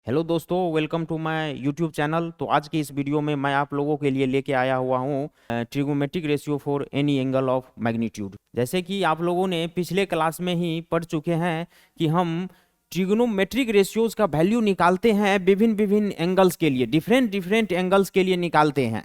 Hello दोस्तों, welcome to my YouTube channel. तो आज की इस वीडियो में मैं आप लोगों के लिए लेके आया हुआ हूँ trigonometric ratio for any angle of magnitude. जैसे कि आप लोगों ने पिछले क्लास में ही पढ़ चुके हैं कि हम ट्रिगोनोमेट्रिक रेशियोज का वैल्यू निकालते हैं विभिन्न विभिन्न एंगल्स के लिए, डिफरेंट डिफरेंट एंगल्स के लिए निकालते हैं।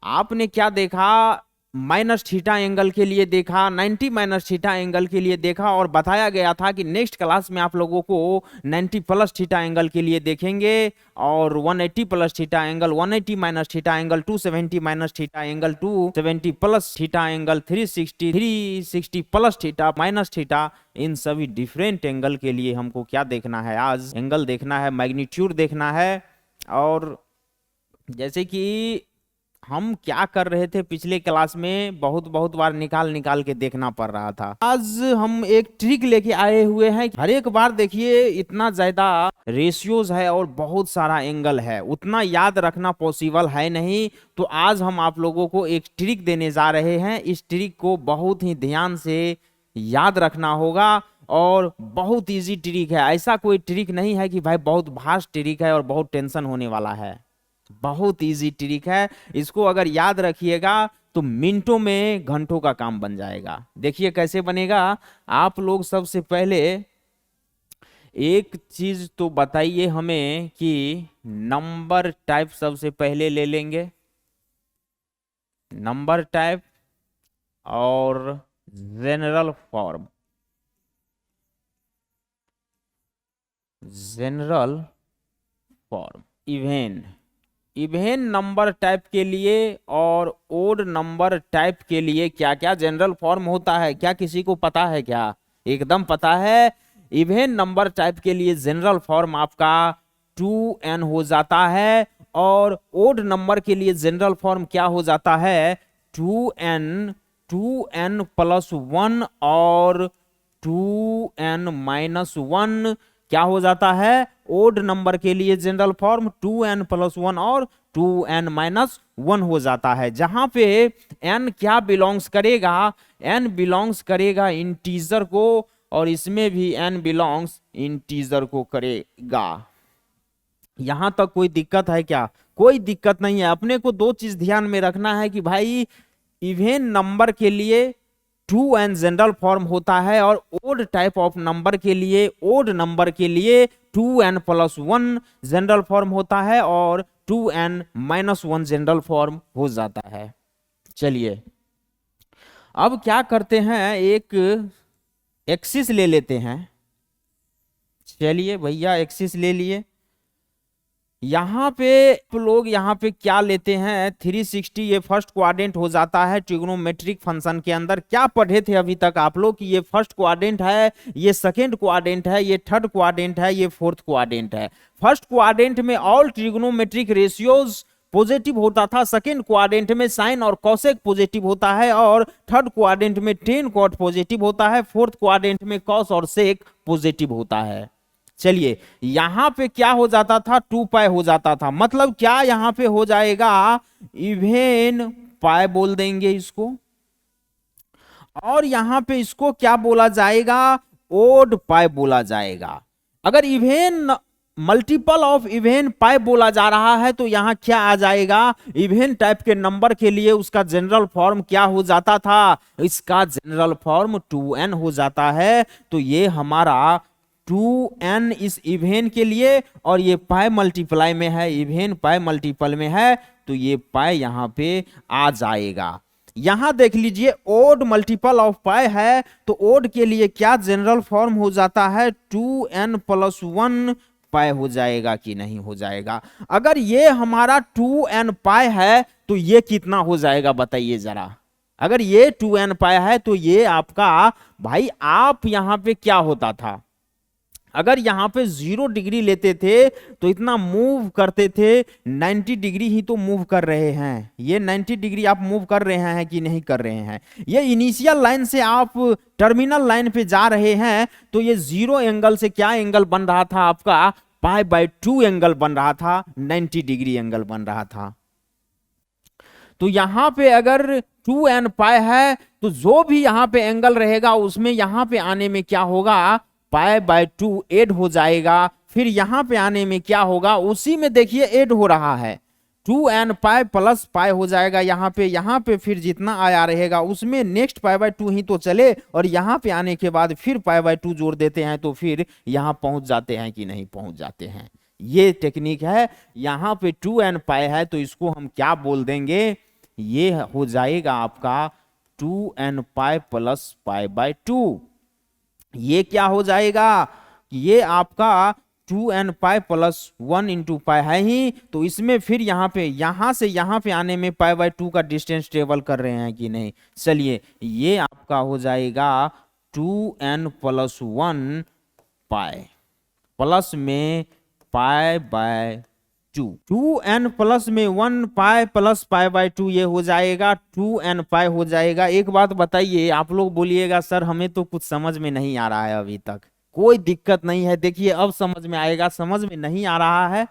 आपने क्या देखा? माइनस थीटा एंगल के लिए देखा, 90 माइनस थीटा एंगल के लिए देखा, और बताया गया था कि नेक्स्ट क्लास में आप लोगों को 90 प्लस थीटा एंगल के लिए देखेंगे, और 180 plus theta angle, 180 minus theta angle, 270 minus theta angle, 270 plus theta angle, 360 plus theta minus theta. इन सभी डिफरेंट एंगल के लिए हमको क्या देखना है? आज एंगल देखना है, मैग्नीट्यूड देखना है। और जैसे कि हम क्या कर रहे थे पिछले क्लास में, बहुत बहुत बार निकाल निकाल के देखना पड़ रहा था। आज हम एक ट्रिक लेके आए हुए हैं। हर एक बार देखिए, इतना ज्यादा रेशियोज है और बहुत सारा एंगल है, उतना याद रखना पॉसिबल है नहीं। तो आज हम आप लोगों को एक ट्रिक देने जा रहे हैं। इस ट्रिक को बहुत ही ध्यान से याद रखना होगा, और बहुत इजी ट्रिक है। ऐसा कोई ट्रिक नहीं है कि भाई बहुत भास्ट ट्रिक है और बहुत टेंशन होने वाला है। बहुत इजी ट्रिक है। इसको अगर याद रखिएगा तो मिनटों में घंटों का काम बन जाएगा। देखिए कैसे बनेगा। आप लोग सबसे पहले एक चीज तो बताइए हमें कि नंबर टाइप सबसे पहले ले लेंगे, नंबर टाइप और general form. General form even number type के लिए और ओड नंबर टाइप के लिए क्या क्या जनरल फॉर्म होता है, क्या किसी को पता है? क्या एकदम पता है? इवेन नंबर टाइप के लिए जनरल फॉर्म आपका 2n हो जाता है, और ओड नंबर के लिए जनरल फॉर्म क्या हो जाता है? 2n प्लस 1 और 2n माइनस 1 क्या हो जाता है? ओड नंबर के लिए जनरल फॉर्म 2n प्लस 1 और 2n माइनस 1 हो जाता है। जहां पे n क्या बिलोंग्स करेगा? n बिलोंग्स करेगा इंटीजर को, और इसमें भी n बिलोंग्स इंटीजर को करेगा। यहां तक कोई दिक्कत है क्या? कोई दिक्कत नहीं है। अपने को दो चीज ध्यान में रखना है कि भाई इवेन नंबर के लिए 2n जनरल फॉर्म होता है, और ओड टाइप ऑफ नंबर के लिए, ओड नंबर के लिए 2n प्लस 1 जनरल फॉर्म होता है, और 2n माइनस 1 जनरल फॉर्म हो जाता है। चलिए अब क्या करते हैं, एक एक्सिस ले लेते हैं। चलिए भैया, एक्सिस ले लिए। यहाँ पे लोग यहाँ पे क्या लेते हैं? 360, ये फर्स्ट क्वाड्रेंट हो जाता है ट्रिग्नोमेट्रिक फंक्शन के अंदर। क्या पढ़े थे अभी तक आप लोग कि ये फर्स्ट क्वाड्रेंट है, ये सेकंड क्वाड्रेंट है, ये थर्ड क्वाड्रेंट है, ये फोर्थ क्वाड्रेंट है। फर्स्ट क्वाड्रेंट में ऑल ट्रिग्नोमेट्रिक रेशियोज पॉजिटिव होता था, सेकंड क्वाड्रेंट में साइन और कॉसेक पॉजिटिव होता है, और थर्ड क्वाड्रेंट में टेन कॉट पॉजिटिव होता है, फोर्थ क्वाड्रेंट में कॉस और सेक पॉजिटिव होता है। चलिए यहां पे क्या हो जाता था? 2 पाई हो जाता था। मतलब क्या यहां पे हो जाएगा? इवेन पाई बोल देंगे इसको, और यहां पे इसको क्या बोला जाएगा? ओड पाई बोला जाएगा। अगर इवेन मल्टीपल ऑफ इवेन पाई बोला जा रहा है तो यहां क्या आ जाएगा? इवेन टाइप के नंबर के लिए उसका जनरल फॉर्म क्या हो जाता था? इसका जनरल फॉर्म 2n हो जाता है। तो ये हमारा 2n इस इवेन के लिए, और ये पाई मल्टीप्लाई में है, इवेन पाई मल्टीपल में है, तो ये पाई यहां पे आ जाएगा। यहां देख लीजिए, ओड मल्टीपल ऑफ पाई है, तो ओड के लिए क्या जनरल फॉर्म हो जाता है? 2n प्लस 1 पाई हो जाएगा कि नहीं हो जाएगा? अगर ये हमारा 2n पाई है तो ये कितना हो जाएगा बताइए जरा। अगर ये 2n पाई है तो ये आपका, भाई आप यहां पे क्या होता था? अगर यहां पे 0 डिग्री लेते थे तो इतना मूव करते थे, 90 डिग्री ही तो मूव कर रहे हैं। ये 90 डिग्री आप मूव कर रहे हैं कि नहीं कर रहे हैं? ये इनिशियल लाइन से आप टर्मिनल लाइन पे जा रहे हैं, तो ये 0 एंगल से क्या एंगल बन रहा था आपका? पाई बाय 2 एंगल बन रहा था, 90 डिग्री एंगल बन रहा था। तो यहां पे अगर 2n पाई है तो जो भी यहां पे एंगल रहेगा उसमें यहां पे आने में क्या होगा? पाई बाय 2 ऐड हो जाएगा, फिर यहाँ पे आने में क्या होगा, उसी में देखिए ऐड हो रहा है, 2n पाई प्लस पाई हो जाएगा यहाँ पे फिर जितना आया रहेगा उसमें नेक्स्ट पाई बाय 2 ही तो चले, और यहाँ पे आने के बाद फिर पाई बाय 2 जोड़ देते हैं तो फिर यहाँ पहुंच जाते हैं कि नहीं पहुंच जाते हैं। ये टेक्निक है। यहाँ पे 2n पाई है तो इसको हम क्या बोल देंगे, ये हो जाएगा आपका 2n pi plus pi by 2। ये क्या हो जाएगा, ये आपका 2n pi plus 1 into pi है ही, तो इसमें फिर यहाँ से यहाँ पे आने में पाई बाय 2 का डिस्टेंस ट्रेवल कर रहे हैं कि नहीं। चलिए ये आपका हो जाएगा 2n प्लस 1 पाई प्लस में पाई बाय 2, 2n प्लस में 1 पाई प्लस पाई बाय 2, ये हो जाएगा 2n पाई हो जाएगा। एक बात बताइए, आप लोग बोलिएगा सर हमें तो कुछ समझ में नहीं आ रहा है अभी तक। कोई दिक्कत नहीं है, देखिए अब समझ में आएगा। समझ में नहीं आ रहा है,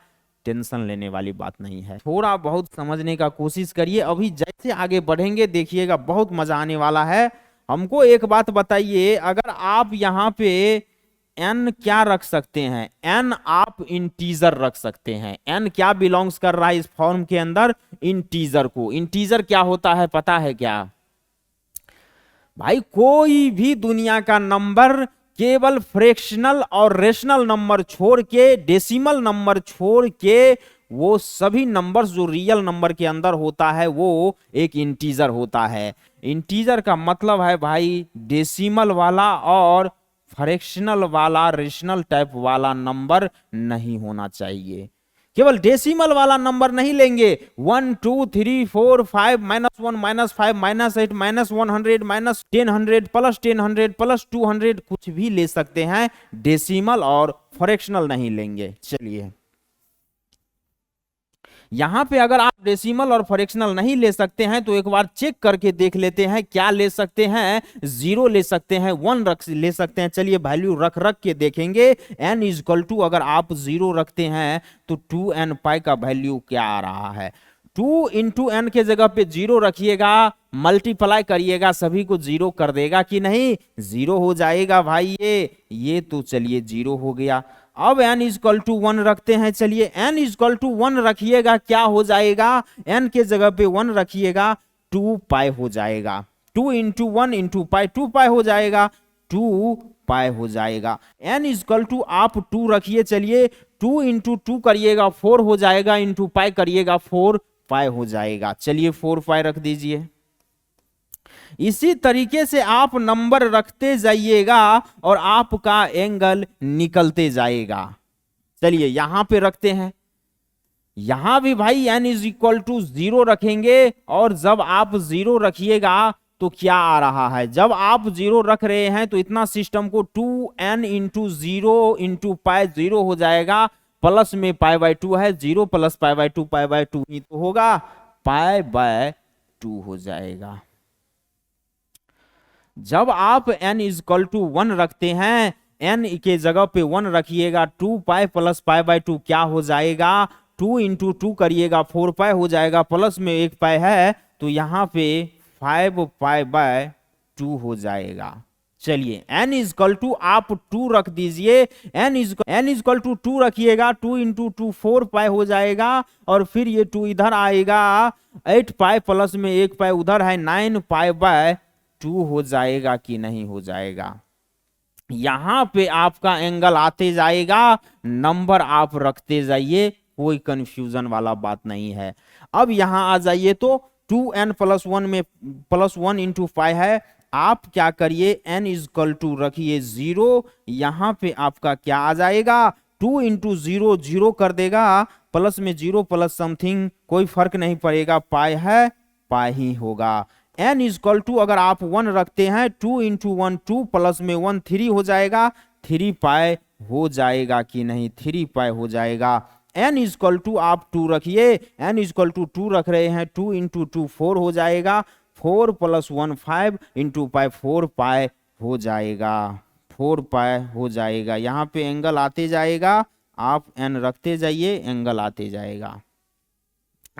टेंशन लेने वाली बात नहीं है, थोड़ा बहुत समझने का कोशिश करिए। अभी जैसे आगे बढ़ेंगे देखिएगा बहुत मजा आने वाला है। हमको एक बात बताइए, अगर आप यहाँ पे n क्या रख सकते हैं, n आप इंटीजर रख सकते हैं। n क्या बिलोंग्स कर रहा है इस फॉर्म के अंदर, इंटीजर को। इंटीजर क्या होता है पता है क्या भाई, कोई भी दुनिया का नंबर केवल फ्रैक्शनल और रेशनल नंबर छोड़ के, डेसिमल नंबर छोड़ के, वो सभी नंबर्स जो रियल नंबर के अंदर होता है वो एक इंटीजर होता है। इंटीजर का मतलब है भाई डेसिमल वाला और फ्रैक्शनल वाला, रेशनल टाइप वाला नंबर नहीं होना चाहिए। केवल डेसिमल वाला नंबर नहीं लेंगे, 1 2 3 4 5 -1 -5 -8 -100 -1000 प्लस 1000 प्लस 200 कुछ भी ले सकते हैं, डेसिमल और फ्रैक्शनल नहीं लेंगे। चलिए यहां पे अगर आप डेसिमल और फ्रैक्शनल नहीं ले सकते हैं तो एक बार चेक करके देख लेते हैं क्या ले सकते हैं, 0 ले सकते हैं, 1 ले सकते हैं। चलिए वैल्यू रख के देखेंगे। n इजकल टू अगर आप 0 रखते हैं तो 2n पाई का वैल्यू क्या आ रहा है, 2 इंटू n के जगह पे 0 रखिएगा, मल्टीप्लाई करिएगा, सभी को 0 कर देगा कि नहीं, 0 हो जाएगा भाई। ये तो चलिए 0 हो गया। अब n इजकल टू 1 रखते हैं। चलिए n इजकल टू 1 रखिएगा, क्या हो जाएगा, n के जगह पे 1 रखिएगा, 2 पाई हो जाएगा। 2 इंटू 1 इंटू पाई, 2 पाई हो जाएगा, 2 पाई हो जाएगा। n इजकल टू आप 2 रखिए, चलिए 2 इंटू 2 करिएगा 4 हो जाएगा, इंटू पाई करिएगा 4 पाई हो जाएगा। चलिए 4 पाई रख दीजिए। इसी तरीके से आप नंबर रखते जाइएगा और आपका एंगल निकलते जाएगा। चलिए यहां पे रखते हैं, यहां भी भाई n इज इक्वल टू 0 रखेंगे, और जब आप 0 रखिएगा तो क्या आ रहा है, जब आप 0 रख रहे हैं तो इतना सिस्टम को 2n इंटू 0 इंटू पाई 0 हो जाएगा, प्लस में पाई बाय 2 है, 0 plus pi by 2 pi by 2 ही तो होगा, पाई बाय 2 हो जाएगा। जब आप n इजकल टू 1 रखते हैं, n के जगह पे 1 रखिएगा, 2 पाई प्लस पाई बाय 2 क्या हो जाएगा, 2 इंटू 2 करिएगा 4 पाई हो जाएगा, प्लस में 1 पाई है तो यहाँ पे 5 पाई बाय 2 हो जाएगा। चलिए n इजकल टू आप 2 रख दीजिए, n इजकल टू 2 रखिएगा, 2 इंटू 2 4 पाई हो जाएगा, और फिर ये 2 इधर आएगा, 8 पाई प्लस में 1 पाई उधर है, 9 पाई बाय 2 हो जाएगा कि नहीं हो जाएगा। यहां पे आपका एंगल आते जाएगा, नंबर आप रखते जाइए, कोई कंफ्यूजन वाला बात नहीं है। अब यहां आ जाइए तो 2n प्लस 1 में प्लस 1 इंटू 5 है, आप क्या करिए n इजकल टू रखिए 0, यहां पे आपका क्या आ जाएगा, 2 इंटू 0 0 कर देगा, प्लस में 0 प्लस समथिंग कोई फर्क नहीं पड़ेगा, पाई है पाई ही होगा। n इजकल टू अगर आप 1 रखते हैं, 2 इंटू 1 2 प्लस में 1 3 हो जाएगा, 3 पाई हो जाएगा कि नहीं, 3 पाई हो जाएगा। n इजकल टू आप 2 रखिए, n इजकल टू 2 रख रहे हैं, 2 इंटू 2 4 हो जाएगा, 4 प्लस 1 5 इंटू पाई 4 पाई हो जाएगा, 4 पाई हो जाएगा। यहाँ पे एंगल आते जाएगा, आप n रखते जाइए, एंगल आते जाएगा।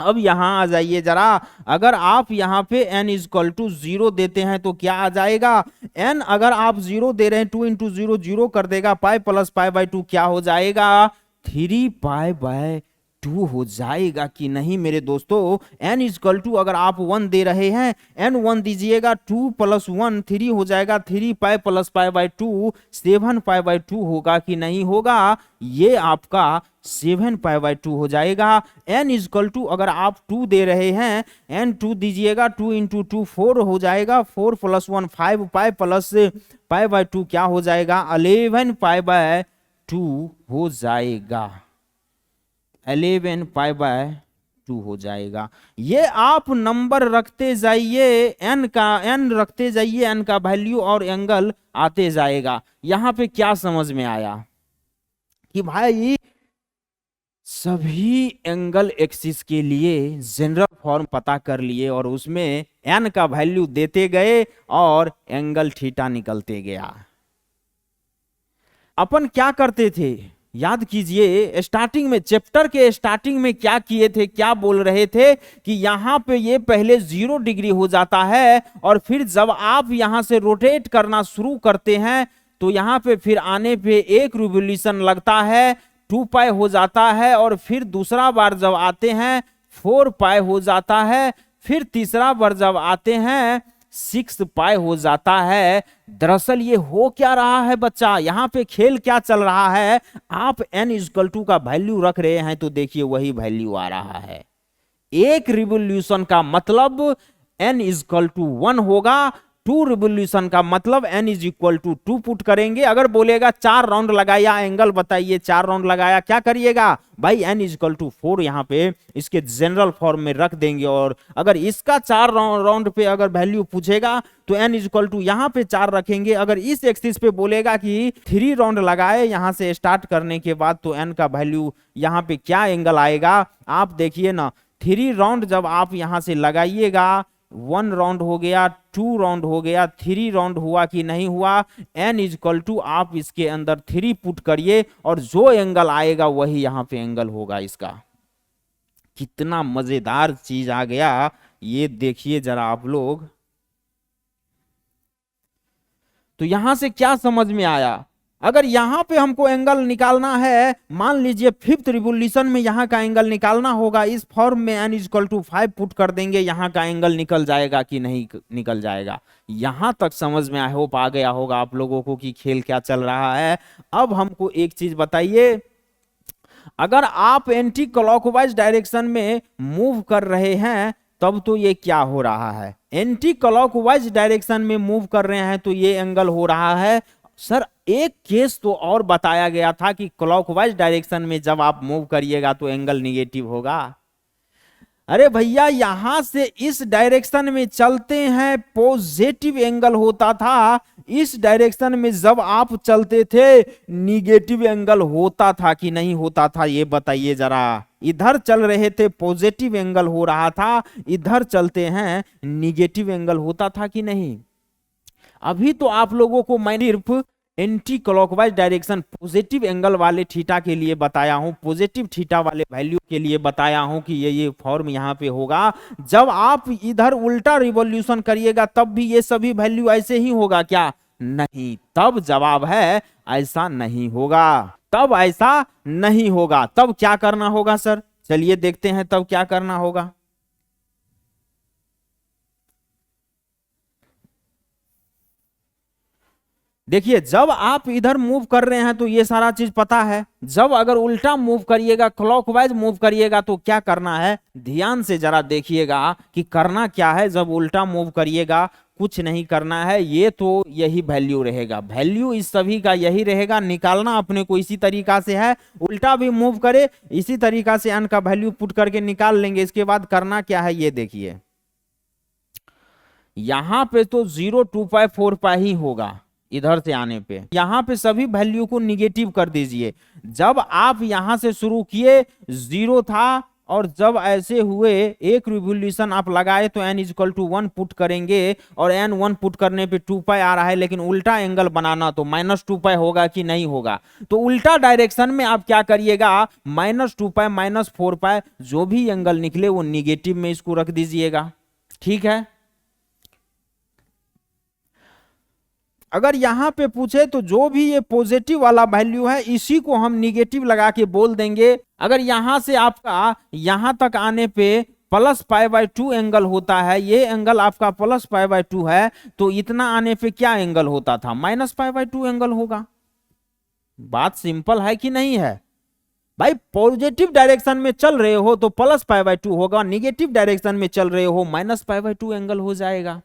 अब यहां आ जाइए जरा, अगर आप यहां पे n इजक्वल टू 0 देते हैं तो क्या आ जाएगा, n अगर आप 0 दे रहे हैं 2 इंटू 0 0 कर देगा, पाई प्लस पाई बाय 2 क्या हो जाएगा, 3 पाई बाय 2 हो जाएगा कि नहीं मेरे दोस्तों। n इजक्वल टू अगर आप 1 दे रहे हैं, n 1 दीजिएगा, 2 प्लस 1 3 हो जाएगा, 3 pi plus pi by 2 7 pi by 2 होगा कि नहीं होगा, ये आपका 7 पाई बाय 2 हो जाएगा। n इजक्वल टू अगर आप 2 दे रहे हैं, n 2 दीजिएगा, 2 इंटू 2 4 हो जाएगा, 4 plus 1 5 pi plus pi by 2 क्या हो जाएगा, 11 पाई बाय 2 हो जाएगा, 11 पाई बाय 2 हो जाएगा। ये आप नंबर रखते जाइए, n का n रखते जाइए, n का वैल्यू और एंगल आते जाएगा। यहां पे क्या समझ में आया कि भाई सभी एंगल एक्सिस के लिए जनरल फॉर्म पता कर लिए और उसमें n का वैल्यू देते गए और एंगल थीटा निकलते गया। अपन क्या करते थे याद कीजिए, स्टार्टिंग में चैप्टर के स्टार्टिंग में क्या किए थे, क्या बोल रहे थे कि यहां पे ये पहले 0 डिग्री हो जाता है और फिर जब आप यहां से रोटेट करना शुरू करते हैं तो यहां पे फिर आने पे एक रिवोल्यूशन लगता है, 2 पाई हो जाता है, और फिर दूसरा बार जब आते हैं 4 पाई हो जाता है, फिर तीसरा बार जब आते हैं 6 पाई हो जाता है। दरअसल ये हो क्या रहा है बच्चा, यहां पे खेल क्या चल रहा है, आप n इजकल टू का वैल्यू रख रहे हैं तो देखिए वही वैल्यू आ रहा है। एक रिवोल्यूशन का मतलब n इजकल टू 1 होगा, 2 रिवोल्यूशन का मतलब n is equal to 2 put करेंगे। अगर बोलेगा 4 राउंड लगाया, एंगल बताइए 4 राउंड लगाया, क्या करिएगा भाई, n इज इक्वल टू 4 यहाँ पे इसके जनरल फॉर्म में रख देंगे। और अगर इसका 4 राउंड पे अगर वैल्यू पूछेगा तो n इज इक्वल टू यहाँ पे 4 रखेंगे। अगर इस एक्सिस पे बोलेगा कि 3 राउंड लगाए यहाँ से स्टार्ट करने के बाद, तो n का वैल्यू यहाँ पे क्या एंगल आएगा, आप देखिए ना, 3 राउंड जब आप यहाँ से लगाइएगा, 1 राउंड हो गया, 2 राउंड हो गया, 3 राउंड हुआ कि नहीं हुआ, n इजक्वल टू आप इसके अंदर 3 पुट करिए और जो एंगल आएगा वही यहां पे एंगल होगा इसका। कितना मजेदार चीज आ गया ये देखिए जरा आप लोग। तो यहां से क्या समझ में आया, अगर यहां पे हमको एंगल निकालना है, मान लीजिए 5th रिवोल्यूशन में यहां का एंगल निकालना होगा, इस फॉर्म में n इक्वल टू 5 पुट कर देंगे, यहां का एंगल निकल जाएगा कि नहीं निकल जाएगा। यहां तक समझ में आई होप आ गया होगा आप लोगों को कि खेल क्या चल रहा है। अब हमको एक चीज बताइए, अगर आप एंटी क्लॉकवाइज डायरेक्शन में मूव कर रहे हैं तब तो ये क्या हो रहा है, एंटी क्लॉकवाइज डायरेक्शन में मूव कर रहे हैं तो ये एंगल हो रहा है। सर एक केस तो और बताया गया था कि क्लॉकवाइज डायरेक्शन में जब आप मूव करिएगा तो एंगल निगेटिव होगा। अरे भैया यहां से इस डायरेक्शन में चलते हैं पॉजिटिव एंगल होता था, इस डायरेक्शन में जब आप चलते थे निगेटिव एंगल होता था कि नहीं होता था, ये बताइए जरा। इधर चल रहे थे पॉजिटिव एंगल हो रहा था, इधर चलते हैं निगेटिव एंगल होता था कि नहीं। अभी तो आप लोगों को मैं सिर्फ anti clockwise direction positive angle वाले थीटा के लिए बताया हूं, पॉजिटिव थीटा वाले वैल्यू के लिए बताया हूं कि ये फॉर्म यहां पे होगा। जब आप इधर उल्टा रिवॉल्यूशन करिएगा तब भी ये सभी वैल्यू ऐसे ही होगा क्या, नहीं। तब जवाब है ऐसा नहीं होगा, तब ऐसा नहीं होगा। तब क्या करना होगा सर, चलिए देखते हैं तब क्या करना होगा। देखिए जब आप इधर मूव कर रहे हैं तो ये सारा चीज पता है, जब अगर उल्टा मूव करिएगा, क्लॉकवाइज मूव करिएगा तो क्या करना है, ध्यान से जरा देखिएगा कि करना क्या है। जब उल्टा मूव करिएगा कुछ नहीं करना है, ये तो यही वैल्यू रहेगा, वैल्यू इस सभी का यही रहेगा। निकालना अपने को इसी तरीका से है, उल्टा भी मूव करे इसी तरीका से n का वैल्यू पुट करके निकाल लेंगे। इसके बाद करना क्या है ये देखिए, यहां पे तो 0 2 पाई 4 पाई ही होगा, इधर से आने पे यहां पे सभी वैल्यू को निगेटिव कर दीजिए। जब आप यहां से शुरू किए 0 था और जब ऐसे हुए एक रिवोल्यूशन आप लगाए तो n इक्वल टू 1 पुट करेंगे और n 1 पुट करने पे 2 पाई आ रहा है, लेकिन उल्टा एंगल बनाना तो -2 पाई होगा कि नहीं होगा। तो उल्टा डायरेक्शन में आप क्या करिएगा, -2 पाई -4 पाई जो भी एंगल निकले वो निगेटिव में इसको रख दीजिएगा। ठीक है। अगर यहां पे पूछे तो जो भी ये पॉजिटिव वाला वैल्यू है इसी को हम निगेटिव लगा के बोल देंगे। अगर यहां से आपका यहां तक आने पे +π/2 एंगल होता है, ये एंगल आपका +π/2 है, तो इतना आने पे क्या एंगल होता था, -π/2 एंगल होगा। बात सिंपल है कि नहीं है भाई? पॉजिटिव डायरेक्शन में चल रहे हो तो +π/2 होगा, निगेटिव डायरेक्शन में चल रहे हो -π/2 एंगल हो जाएगा।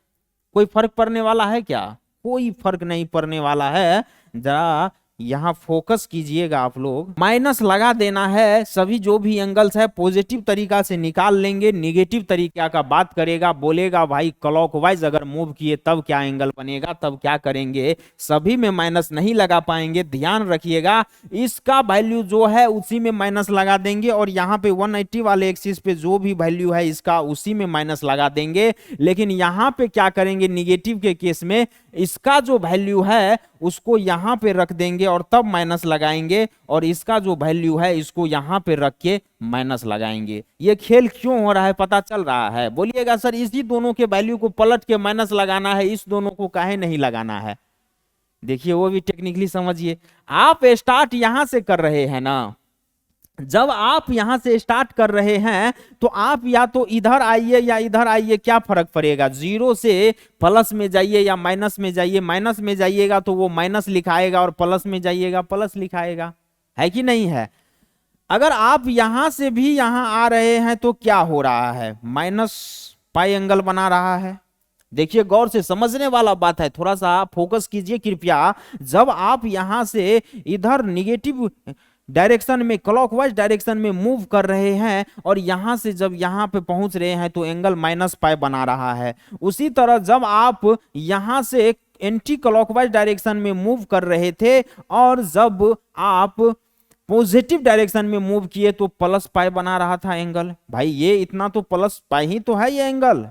कोई फर्क पड़ने वाला है क्या? कोई फर्क नहीं पड़ने वाला है। जरा यहां फोकस कीजिएगा आप लोग। माइनस लगा देना है, सभी जो भी एंगल्स है पॉजिटिव तरीका से निकाल लेंगे, निगेटिव तरीका का बात करेगा, बोलेगा भाई क्लॉकवाइज अगर मूव किए तब क्या एंगल बनेगा, तब क्या करेंगे, सभी में माइनस नहीं लगा पाएंगे। ध्यान रखिएगा, इसका वैल्यू जो है उसी में माइनस लगा देंगे और यहाँ पे 180 वाले एक्सिस पे जो भी वैल्यू है इसका उसी में माइनस लगा देंगे। लेकिन यहाँ पे क्या करेंगे, निगेटिव के केस में इसका जो वैल्यू है उसको यहां पे रख देंगे और तब माइनस लगाएंगे, और इसका जो वैल्यू है इसको यहां पे रख के माइनस लगाएंगे। ये खेल क्यों हो रहा है पता चल रहा है? बोलिएगा सर इसी दोनों के वैल्यू को पलट के माइनस लगाना है, इस दोनों को काहे नहीं लगाना है? देखिए वो भी टेक्निकली समझिए। आप स्टार्ट यहां से कर रहे हैं ना, जब आप यहां से स्टार्ट कर रहे हैं तो आप या तो इधर आइए या इधर आइए, क्या फर्क पड़ेगा? 0 से प्लस में जाइए या माइनस में जाइए। माइनस में जाइएगा तो वो माइनस लिखाएगा और प्लस में जाइएगा प्लस लिखाएगा, है कि नहीं है? अगर आप यहां से भी यहां आ रहे हैं तो क्या हो रहा है, -π एंगल बना रहा है। देखिए गौर से समझने वाला बात है, थोड़ा सा फोकस कीजिए कृपया। जब आप यहां से इधर निगेटिव डायरेक्शन में, क्लॉकवाइज डायरेक्शन में मूव कर रहे हैं और यहां से जब यहां पे पहुंच रहे हैं तो एंगल -π बना रहा है। उसी तरह जब आप यहां से एंटी क्लॉकवाइज डायरेक्शन में मूव कर रहे थे और जब आप पॉजिटिव डायरेक्शन में मूव किए तो +π बना रहा था एंगल। भाई ये इतना तो +π ही तो है ये एंगल,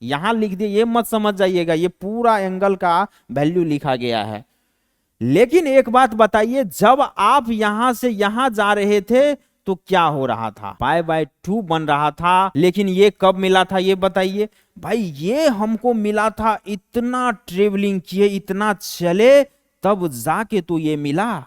यहां लिख दिए, ये मत समझ जाइएगा, ये पूरा एंगल का वैल्यू लिखा गया है। लेकिन एक बात बताइए, जब आप यहां से यहां जा रहे थे तो क्या हो रहा था, π/2 बन रहा था। लेकिन ये कब मिला था ये बताइए भाई? ये हमको मिला था इतना ट्रेवलिंग किए, इतना चले, तब जाके तो ये मिला।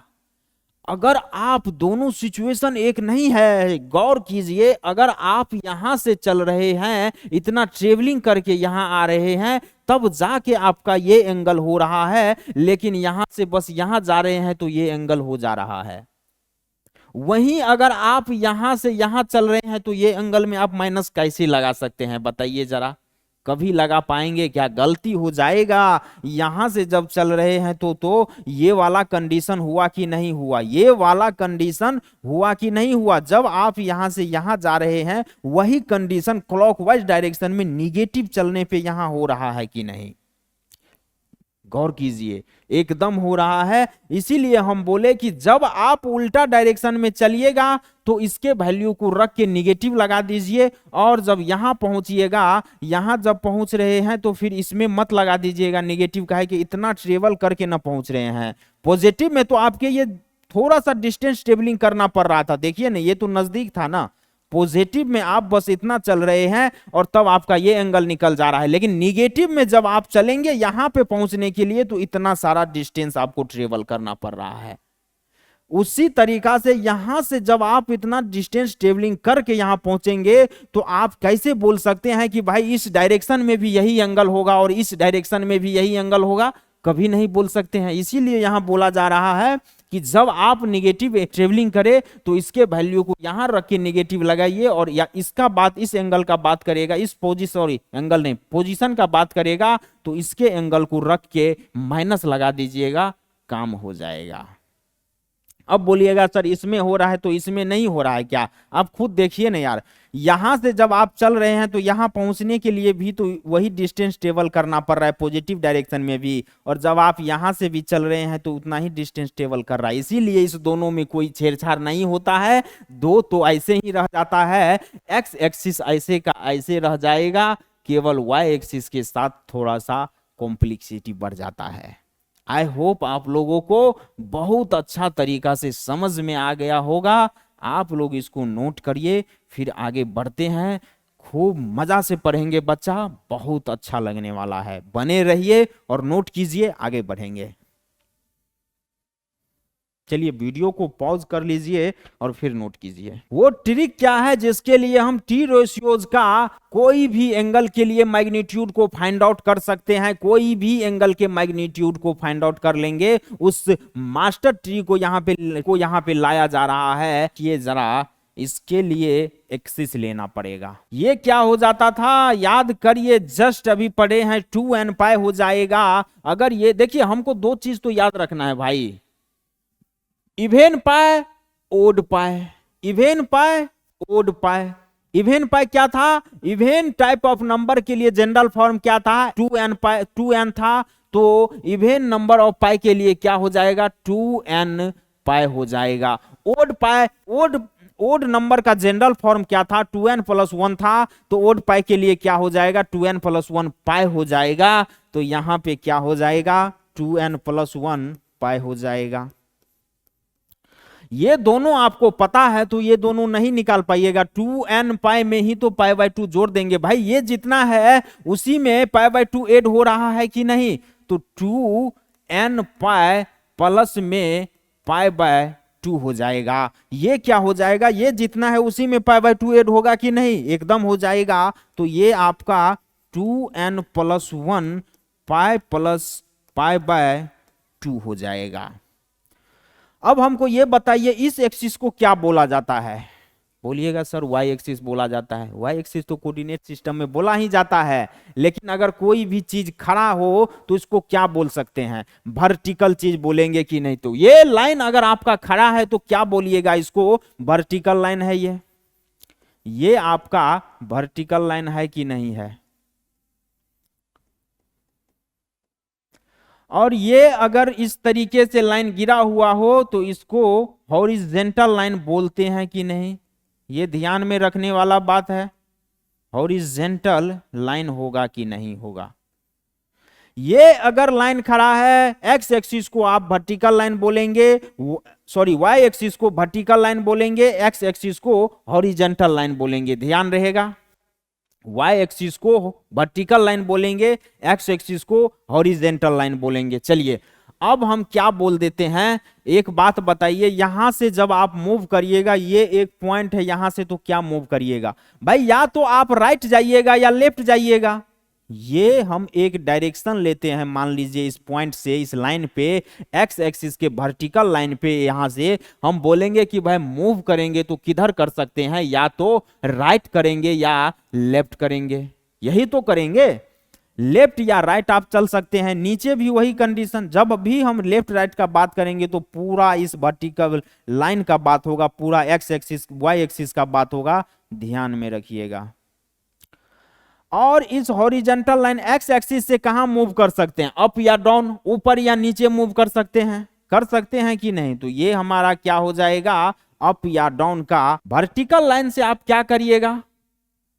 अगर आप दोनों सिचुएशन एक नहीं है, गौर कीजिए, अगर आप यहां से चल रहे हैं, इतना ट्रेवलिंग करके यहां आ रहे हैं, तब जाके आपका ये एंगल हो रहा है। लेकिन यहां से बस यहां जा रहे हैं तो ये एंगल हो जा रहा है। वहीं अगर आप यहां से यहां चल रहे हैं तो ये एंगल में आप माइनस कैसे लगा सकते हैं बताइए जरा? कभी लगा पाएंगे क्या? गलती हो जाएगा। यहां से जब चल रहे हैं तो ये वाला कंडीशन हुआ कि नहीं हुआ? ये वाला कंडीशन हुआ कि नहीं हुआ? जब आप यहां से यहां जा रहे हैं वही कंडीशन क्लॉकवाइज डायरेक्शन में निगेटिव चलने पे यहां हो रहा है कि नहीं? गौर कीजिए, एकदम हो रहा है। इसीलिए हम बोले कि जब आप उल्टा डायरेक्शन में चलिएगा तो इसके वैल्यू को रख के निगेटिव लगा दीजिए, और जब यहां पहुंचिएगा, यहां जब पहुंच रहे हैं तो फिर इसमें मत लगा दीजिएगा निगेटिव, का है कि इतना ट्रेवल करके ना पहुंच रहे हैं। पॉजिटिव में तो आपके ये थोड़ा सा डिस्टेंस ट्रेवलिंग करना पड़ रहा था, देखिए ना, ये तो नजदीक था ना। पॉजिटिव में आप बस इतना चल रहे हैं और तब आपका ये एंगल निकल जा रहा है। लेकिन निगेटिव में जब आप चलेंगे यहां पे पहुंचने के लिए तो इतना सारा डिस्टेंस आपको ट्रेवल करना पड़ रहा है। उसी तरीका से यहां से जब आप इतना डिस्टेंस ट्रेवलिंग करके यहां पहुंचेंगे तो आप कैसे बोल सकते हैं कि भाई इस डायरेक्शन में भी यही एंगल होगा और इस डायरेक्शन में भी यही एंगल होगा? कभी नहीं बोल सकते हैं। इसीलिए यहां बोला जा रहा है कि जब आप निगेटिव ट्रेवलिंग करें तो इसके वैल्यू को यहां रख के निगेटिव लगाइए, और या इसका बात, इस एंगल का बात करेगा, इस एंगल नहीं, पोजीशन का बात करेगा तो इसके एंगल को रख के माइनस लगा दीजिएगा, काम हो जाएगा। अब बोलिएगा सर इसमें हो रहा है तो इसमें नहीं हो रहा है क्या? आप खुद देखिए ना यार, यहां से जब आप चल रहे हैं तो यहां पहुंचने के लिए भी तो वही डिस्टेंस ट्रेवल करना पड़ रहा है पॉजिटिव डायरेक्शन में भी, और जब आप यहां से भी चल रहे हैं तो उतना ही डिस्टेंस ट्रेवल कर रहा है। इसीलिए इस दोनों में कोई छेड़छाड़ नहीं होता है, दो तो ऐसे ही रह जाता है। एक्स एक्सिस ऐसे का ऐसे रह जाएगा, केवल वाई एक्सिस के साथ थोड़ा सा कॉम्प्लेक्सिटी बढ़ जाता है। आई होप आप लोगों को बहुत अच्छा तरीका से समझ में आ गया होगा। आप लोग इसको नोट करिए, फिर आगे बढ़ते हैं। खूब मजा से पढ़ेंगे बच्चा, बहुत अच्छा लगने वाला है। बने रहिए और नोट कीजिए, आगे बढ़ेंगे। चलिए वीडियो को पॉज कर लीजिए और फिर नोट कीजिए। वो ट्रिक क्या है जिसके लिए हम टी रेशियोज का कोई भी एंगल के लिए मैग्नीट्यूड को फाइंड आउट कर सकते हैं। कोई भी एंगल के मैग्नीट्यूड को फाइंड आउट कर लेंगे। उस मास्टर ट्री को यहाँ पे लाया जा रहा है कि ये जरा इसके लिए एक्सिस लेना पड़ेगा। ये क्या हो जाता था याद करिए, जस्ट अभी पढ़े हैं 2n पाई हो जाएगा। अगर ये देखिए, हमको दो चीज तो याद रखना है भाई, इवेन पाई ओड पाई, इवेन पाई ओड पाई। इवेन पाई क्या था? इवेन टाइप ऑफ नंबर के लिए जनरल फॉर्म क्या था? 2n पाई, 2n था। तो इवेन नंबर ऑफ पाई के लिए क्या हो जाएगा? 2n पाई हो जाएगा। ओड पाई, ओड नंबर का जनरल फॉर्म क्या था? 2n प्लस 1 था। तो ओड पाई के लिए क्या हो जाएगा? 2n प्लस 1 पाई हो जाएगा। तो यहां पे क्या हो जाएगा? 2n प्लस 1 पाई हो जाएगा। ये दोनों आपको पता है तो ये दोनों नहीं निकाल पाइएगा। 2n पाई में ही तो पाई बाय 2 जोड़ देंगे भाई। ये जितना है उसी में पाई बाय 2 ऐड हो रहा है कि नहीं? तो 2n पाई प्लस में पाई बाय 2 हो जाएगा। ये क्या हो जाएगा? ये जितना है उसी में पाई बाय 2 ऐड होगा कि नहीं? एकदम हो जाएगा। तो ये आपका 2n plus 1 pi plus pi by 2 हो जाएगा। अब हमको ये बताइए इस एक्सिस को क्या बोला जाता है? बोलिएगा सर वाई एक्सिस बोला जाता है। वाई एक्सिस तो कोऑर्डिनेट सिस्टम में बोला ही जाता है, लेकिन अगर कोई भी चीज खड़ा हो तो इसको क्या बोल सकते हैं? वर्टिकल चीज बोलेंगे कि नहीं? तो ये लाइन अगर आपका खड़ा है तो क्या बोलिएगा इसको? वर्टिकल लाइन है ये आपका वर्टिकल लाइन है कि नहीं है? और ये अगर इस तरीके से लाइन गिरा हुआ हो तो इसको हॉरिजेंटल लाइन बोलते हैं कि नहीं? ये ध्यान में रखने वाला बात है। हॉरिजेंटल लाइन होगा कि नहीं होगा? ये अगर लाइन खड़ा है, एक्स एक्सिस को आप वर्टिकल लाइन बोलेंगे, सॉरी वाई एक्सिस को वर्टिकल लाइन बोलेंगे, एक्स एक्सिस को हॉरिजेंटल लाइन बोलेंगे। ध्यान रहेगा, वाई एक्सिस को वर्टिकल लाइन बोलेंगे, एक्स एक्सिस को हॉरिजेंटल लाइन बोलेंगे। चलिए अब हम क्या बोल देते हैं, एक बात बताइए, यहां से जब आप मूव करिएगा, ये एक पॉइंट है, यहां से तो क्या मूव करिएगा भाई? या तो आप राइट जाइएगा या लेफ्ट जाइएगा। ये हम एक डायरेक्शन लेते हैं, मान लीजिए इस पॉइंट से इस लाइन पे, एक्स एक्सिस के वर्टिकल लाइन पे, यहां से हम बोलेंगे कि भाई मूव करेंगे तो किधर कर सकते हैं? या तो राइट करेंगे या लेफ्ट करेंगे। यही तो करेंगे, लेफ्ट या राइट आप चल सकते हैं। नीचे भी वही कंडीशन, जब भी हम लेफ्ट राइट का बात करेंगे तो पूरा इस वर्टिकल लाइन का बात होगा, पूरा एक्स एक्सिस वाई एक्सिस का बात होगा। ध्यान में रखिएगा। और इस हॉरिजॉन्टल लाइन एक्स एक्सिस से कहां मूव कर सकते हैं? अप या डाउन, ऊपर या नीचे मूव कर सकते हैं कि नहीं? तो ये हमारा क्या हो जाएगा? अप या डाउन का। वर्टिकल लाइन से आप क्या करिएगा?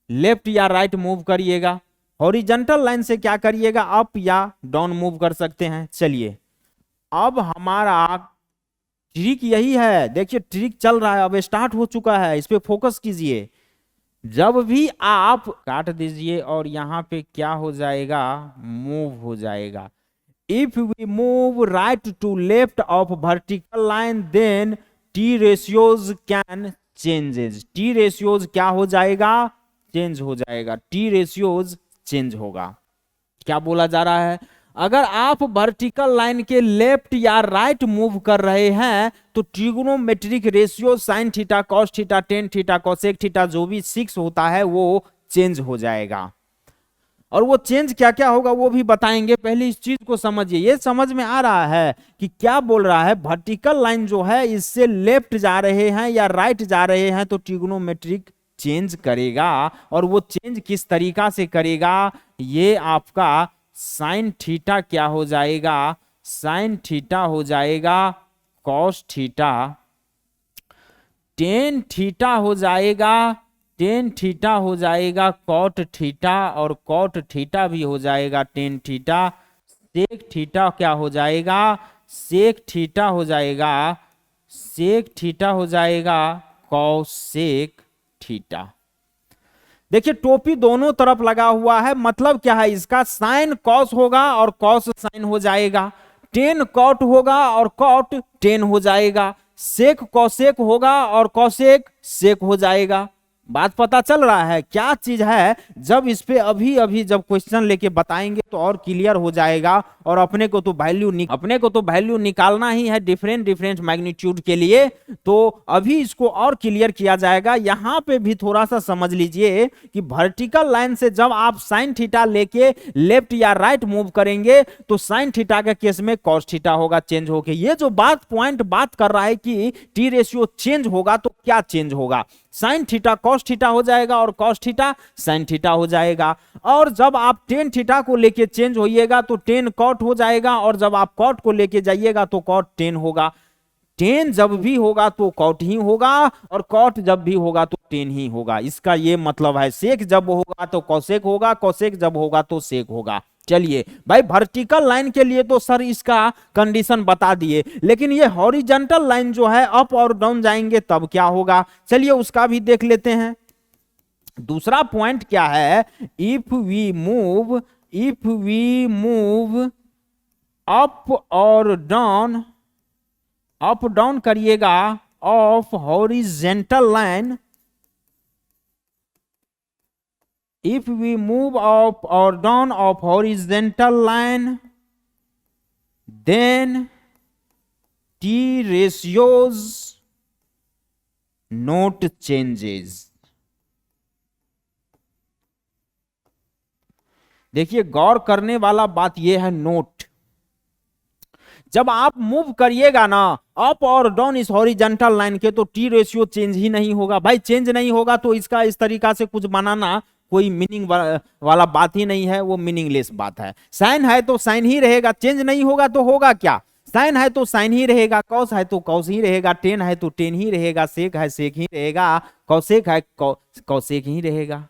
लेफ्ट या राइट मूव करिएगा। हॉरिजॉन्टल लाइन से क्या करिएगा? अप या डाउन मूव कर सकते हैं। चलिए अब हमारा ट्रिक यही है। देखिए ट्रिक चल रहा है, अब स्टार्ट हो चुका है, इस पे फोकस कीजिए। जब भी आप काट दीजिए और यहां पे क्या हो जाएगा? मूव हो जाएगा। If we move right to left of vertical line then T ratios can changes. T ratios क्या हो जाएगा? चेंज हो जाएगा। टी रेशियोज चेंज होगा। क्या बोला जा रहा है? अगर आप वर्टिकल लाइन के लेफ्ट या राइट मूव कर रहे हैं तो trigonometric ratio sine theta, cos theta, tan theta, cosec theta जो भी 6 होता है वो चेंज हो जाएगा। और वो चेंज क्या क्या होगा वो भी बताएंगे। पहले इस चीज को समझिए। ये समझ में आ रहा है कि क्या बोल रहा है? वर्टिकल लाइन जो है इससे लेफ्ट जा रहे हैं या राइट जा रहे हैं तो ट्रिग्नोमेट्रिक चेंज करेगा। और वो चेंज किस तरीका से करेगा? ये आपका साइन थीटा क्या हो जाएगा? साइन थीटा हो जाएगा कॉस थीटा, टेन थीटा हो जाएगा, टेन थीटा हो जाएगा कॉट थीटा, और कॉट थीटा भी हो जाएगा टेन थीटा। सेक थीटा क्या हो जाएगा? सेक थीटा हो जाएगा, सेक थीटा हो जाएगा कॉसेक थीटा। देखिए टोपी दोनों तरफ लगा हुआ है, मतलब क्या है इसका? साइन कॉस होगा और कॉस साइन हो जाएगा, टेन कॉट होगा और कॉट टेन हो जाएगा, सेक कॉसेक होगा और कॉसेक सेक हो जाएगा। बात पता चल रहा है क्या चीज है? जब इस पे अभी अभी जब क्वेश्चन लेके बताएंगे तो और क्लियर हो जाएगा। और अपने को तो वैल्यू निकालना ही है डिफरेंट डिफरेंट मैग्नीट्यूड के लिए, तो अभी इसको और क्लियर किया जाएगा। यहां पे भी थोड़ा सा समझ लीजिए कि वर्टिकल लाइन से जब आप साइन थीटा लेके लेफ्ट या राइट मूव करेंगे तो साइन थीटा के केस में कॉस थीटा होगा चेंज होके। ये जो पॉइंट बात कर रहा है कि टी रेशियो चेंज होगा तो क्या चेंज होगा? साइन थीटा कॉस थीटा हो जाएगा और कॉस थीटा साइन थीटा हो जाएगा। और जब आप टेन थीटा को लेके चेंज होइएगा तो टेन कॉट हो जाएगा, और जब आप कॉट को लेके जाइएगा तो कॉट टेन होगा। टेन जब भी होगा तो कॉट ही होगा, और कॉट जब भी होगा तो टेन ही होगा। इसका ये मतलब है सेक जब होगा तो कॉसेक होगा, कॉसेक जब होगा तो सेक होगा। चलिए भाई, वर्टिकल लाइन के लिए तो सर इसका कंडीशन बता दिए, लेकिन ये हॉरिजॉन्टल लाइन जो है अप और डाउन जाएंगे तब क्या होगा? चलिए उसका भी देख लेते हैं। दूसरा पॉइंट क्या है? इफ वी मूव अप और डाउन, अप डाउन करिएगा of horizontal line, if we move up or down of horizontal line, then T ratios not changes। देखिए गौर करने वाला बात यह है, नोट जब आप मूव करिएगा ना अप और डाउन इस हॉरिजॉन्टल लाइन के, तो टी रेशियो चेंज ही नहीं होगा। भाई चेंज नहीं होगा तो इसका इस तरीका से कुछ बनाना कोई मीनिंग वाला बात ही नहीं है, वो मीनिंगलेस बात है। साइन है तो साइन ही रहेगा, चेंज नहीं होगा तो होगा क्या? साइन है तो साइन ही रहेगा, कॉस है तो कॉस ही रहेगा, टेन है तो टेन ही रहेगा, सेक है सेक ही रहेगा, कॉसेक है कॉसेक ही रहेगा।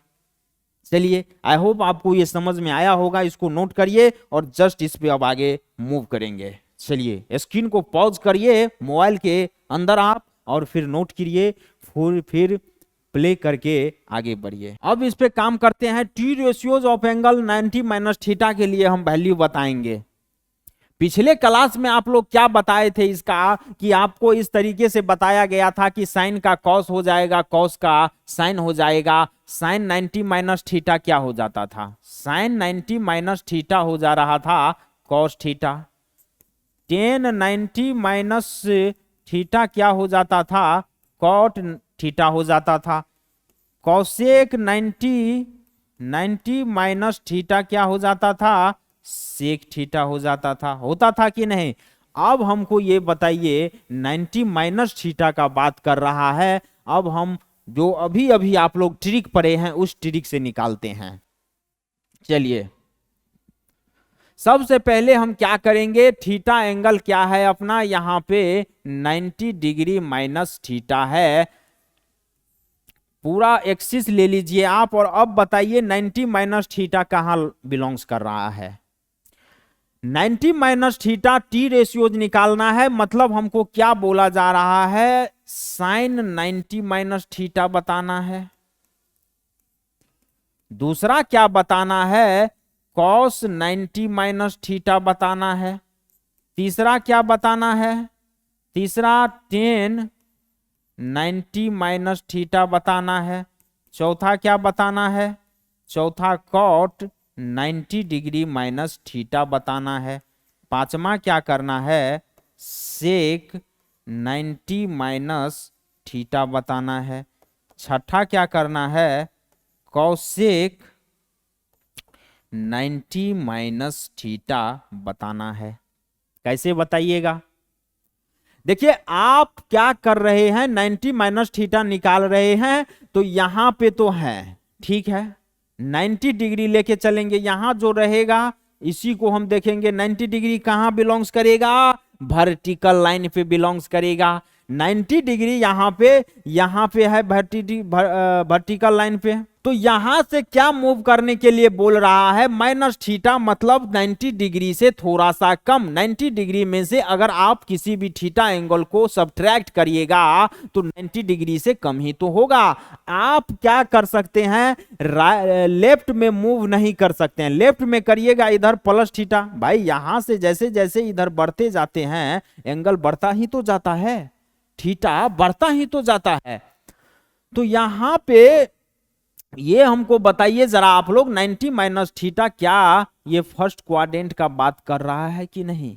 चलिए आई होप आपको ये समझ में आया होगा। इसको नोट करिए और जस्ट इस पे अब आगे मूव करेंगे। चलिए स्क्रीन को पॉज करिए मोबाइल के अंदर आप, और फिर नोट करिए, फिर प्ले करके आगे बढ़िए। अब इस पे काम करते हैं। T ratios of angle 90 minus theta के लिए हम वैल्यू बताएंगे। पिछले क्लास में आप लोग क्या बताए थे इसका, कि आपको इस तरीके से बताया गया था कि साइन का कॉस हो जाएगा, कॉस का साइन हो जाएगा। साइन 90 माइनस थीटा क्या हो जाता था? साइन 90 माइनस थीटा हो जा रहा था cos theta. Tan 90 minus theta क्या हो जाता था? कॉट थीटा हो जाता था। कॉसेक 90 माइनस थीटा क्या हो जाता था? सेक थीटा हो जाता था। होता था कि नहीं? अब हमको ये बताइए, 90 माइनस थीटा का बात कर रहा है। अब हम जो अभी अभी आप लोग ट्रिक पढ़े हैं उस ट्रिक से निकालते हैं। चलिए सबसे पहले हम क्या करेंगे, थीटा एंगल क्या है अपना, यहां पे 90 डिग्री माइनस थीटा है। पूरा एक्सिस ले लीजिए आप, और अब बताइए 90 माइनस थीटा कहां बिलोंग्स कर रहा है? 90 माइनस थीटा टी रेशियोज निकालना है, मतलब हमको क्या बोला जा रहा है? साइन 90 माइनस थीटा बताना है। दूसरा क्या बताना है? कॉस 90 माइनस थीटा बताना है। तीसरा क्या बताना है? तीसरा टेन 90 माइनस थीटा बताना है। चौथा क्या बताना है? चौथा कॉट 90 डिग्री माइनस थीटा बताना है। पांचवा क्या करना है? सेक 90 माइनस थीटा बताना है। छठा क्या करना है? कॉसेक 90 माइनस थीटा बताना है। कैसे बताइएगा? देखिए आप क्या कर रहे हैं, 90 माइनस थीटा निकाल रहे हैं, तो यहां पे तो है, ठीक है, 90 डिग्री लेके चलेंगे, यहां जो रहेगा इसी को हम देखेंगे। 90 डिग्री कहां बिलोंग्स करेगा? वर्टिकल लाइन पे बिलोंग्स करेगा। 90 डिग्री यहां पे है वर्टिकल लाइन पे, तो यहां से क्या मूव करने के लिए बोल रहा है? माइनस थीटा, मतलब 90 डिग्री से थोड़ा सा कम। 90 डिग्री में से अगर आप किसी भी थीटा एंगल को सब्ट्रैक्ट करिएगा तो 90 डिग्री से कम ही तो होगा। आप क्या कर सकते हैं? लेफ्ट में मूव नहीं कर सकते हैं, लेफ्ट में करिएगा इधर प्लस थीटा। भाई यहां से जैसे जैसे इधर बढ़ते जाते हैं एंगल बढ़ता ही तो जाता है, थीटा बढ़ता ही तो जाता है। तो यहां पे ये हमको बताइए जरा आप लोग, 90 माइनस थीटा क्या ये फर्स्ट क्वाड्रेंट का बात कर रहा है कि नहीं?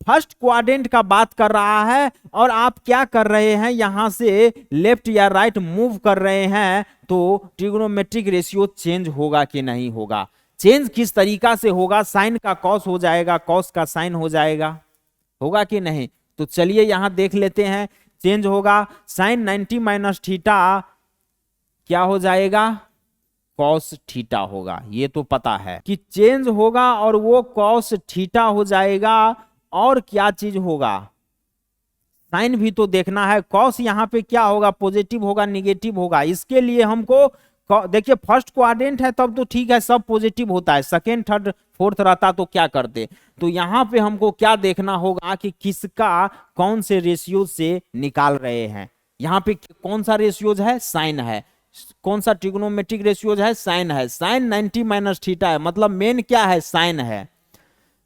फर्स्ट क्वाड्रेंट का बात कर रहा है। और आप क्या कर रहे हैं, यहां से लेफ्ट या राइट मूव कर रहे हैं, तो ट्रिग्नोमेट्रिक रेशियो चेंज होगा कि नहीं होगा? चेंज किस तरीका से होगा? साइन का कॉस हो जाएगा, कॉस का साइन हो जाएगा, होगा कि नहीं? तो चलिए यहां देख लेते हैं, चेंज होगा। साइन 90 माइनस थीटा क्या हो जाएगा? कॉस थीटा होगा, ये तो पता है कि चेंज होगा, और वो कॉस थीटा हो जाएगा। और क्या चीज होगा? साइन भी तो देखना है। कॉस यहाँ पे क्या होगा? पॉजिटिव होगा, निगेटिव होगा? इसके लिए हमको देखिए फर्स्ट क्वाड्रेंट है तब तो ठीक है, सब पॉजिटिव होता है, सेकेंड थर्ड फोर्थ रहता तो क्या करते? तो यहाँ पे हमको क्या देखना होगा कि किसका कौन से रेशियो से निकाल रहे हैं। यहाँ पे कौन सा रेशियोज है? साइन है। कौन सा ट्रिग्नोमेट्रिक रेशियोज है? साइन है। साइन 90 माइनस थीटा है, मतलब मेन क्या है? साइन है।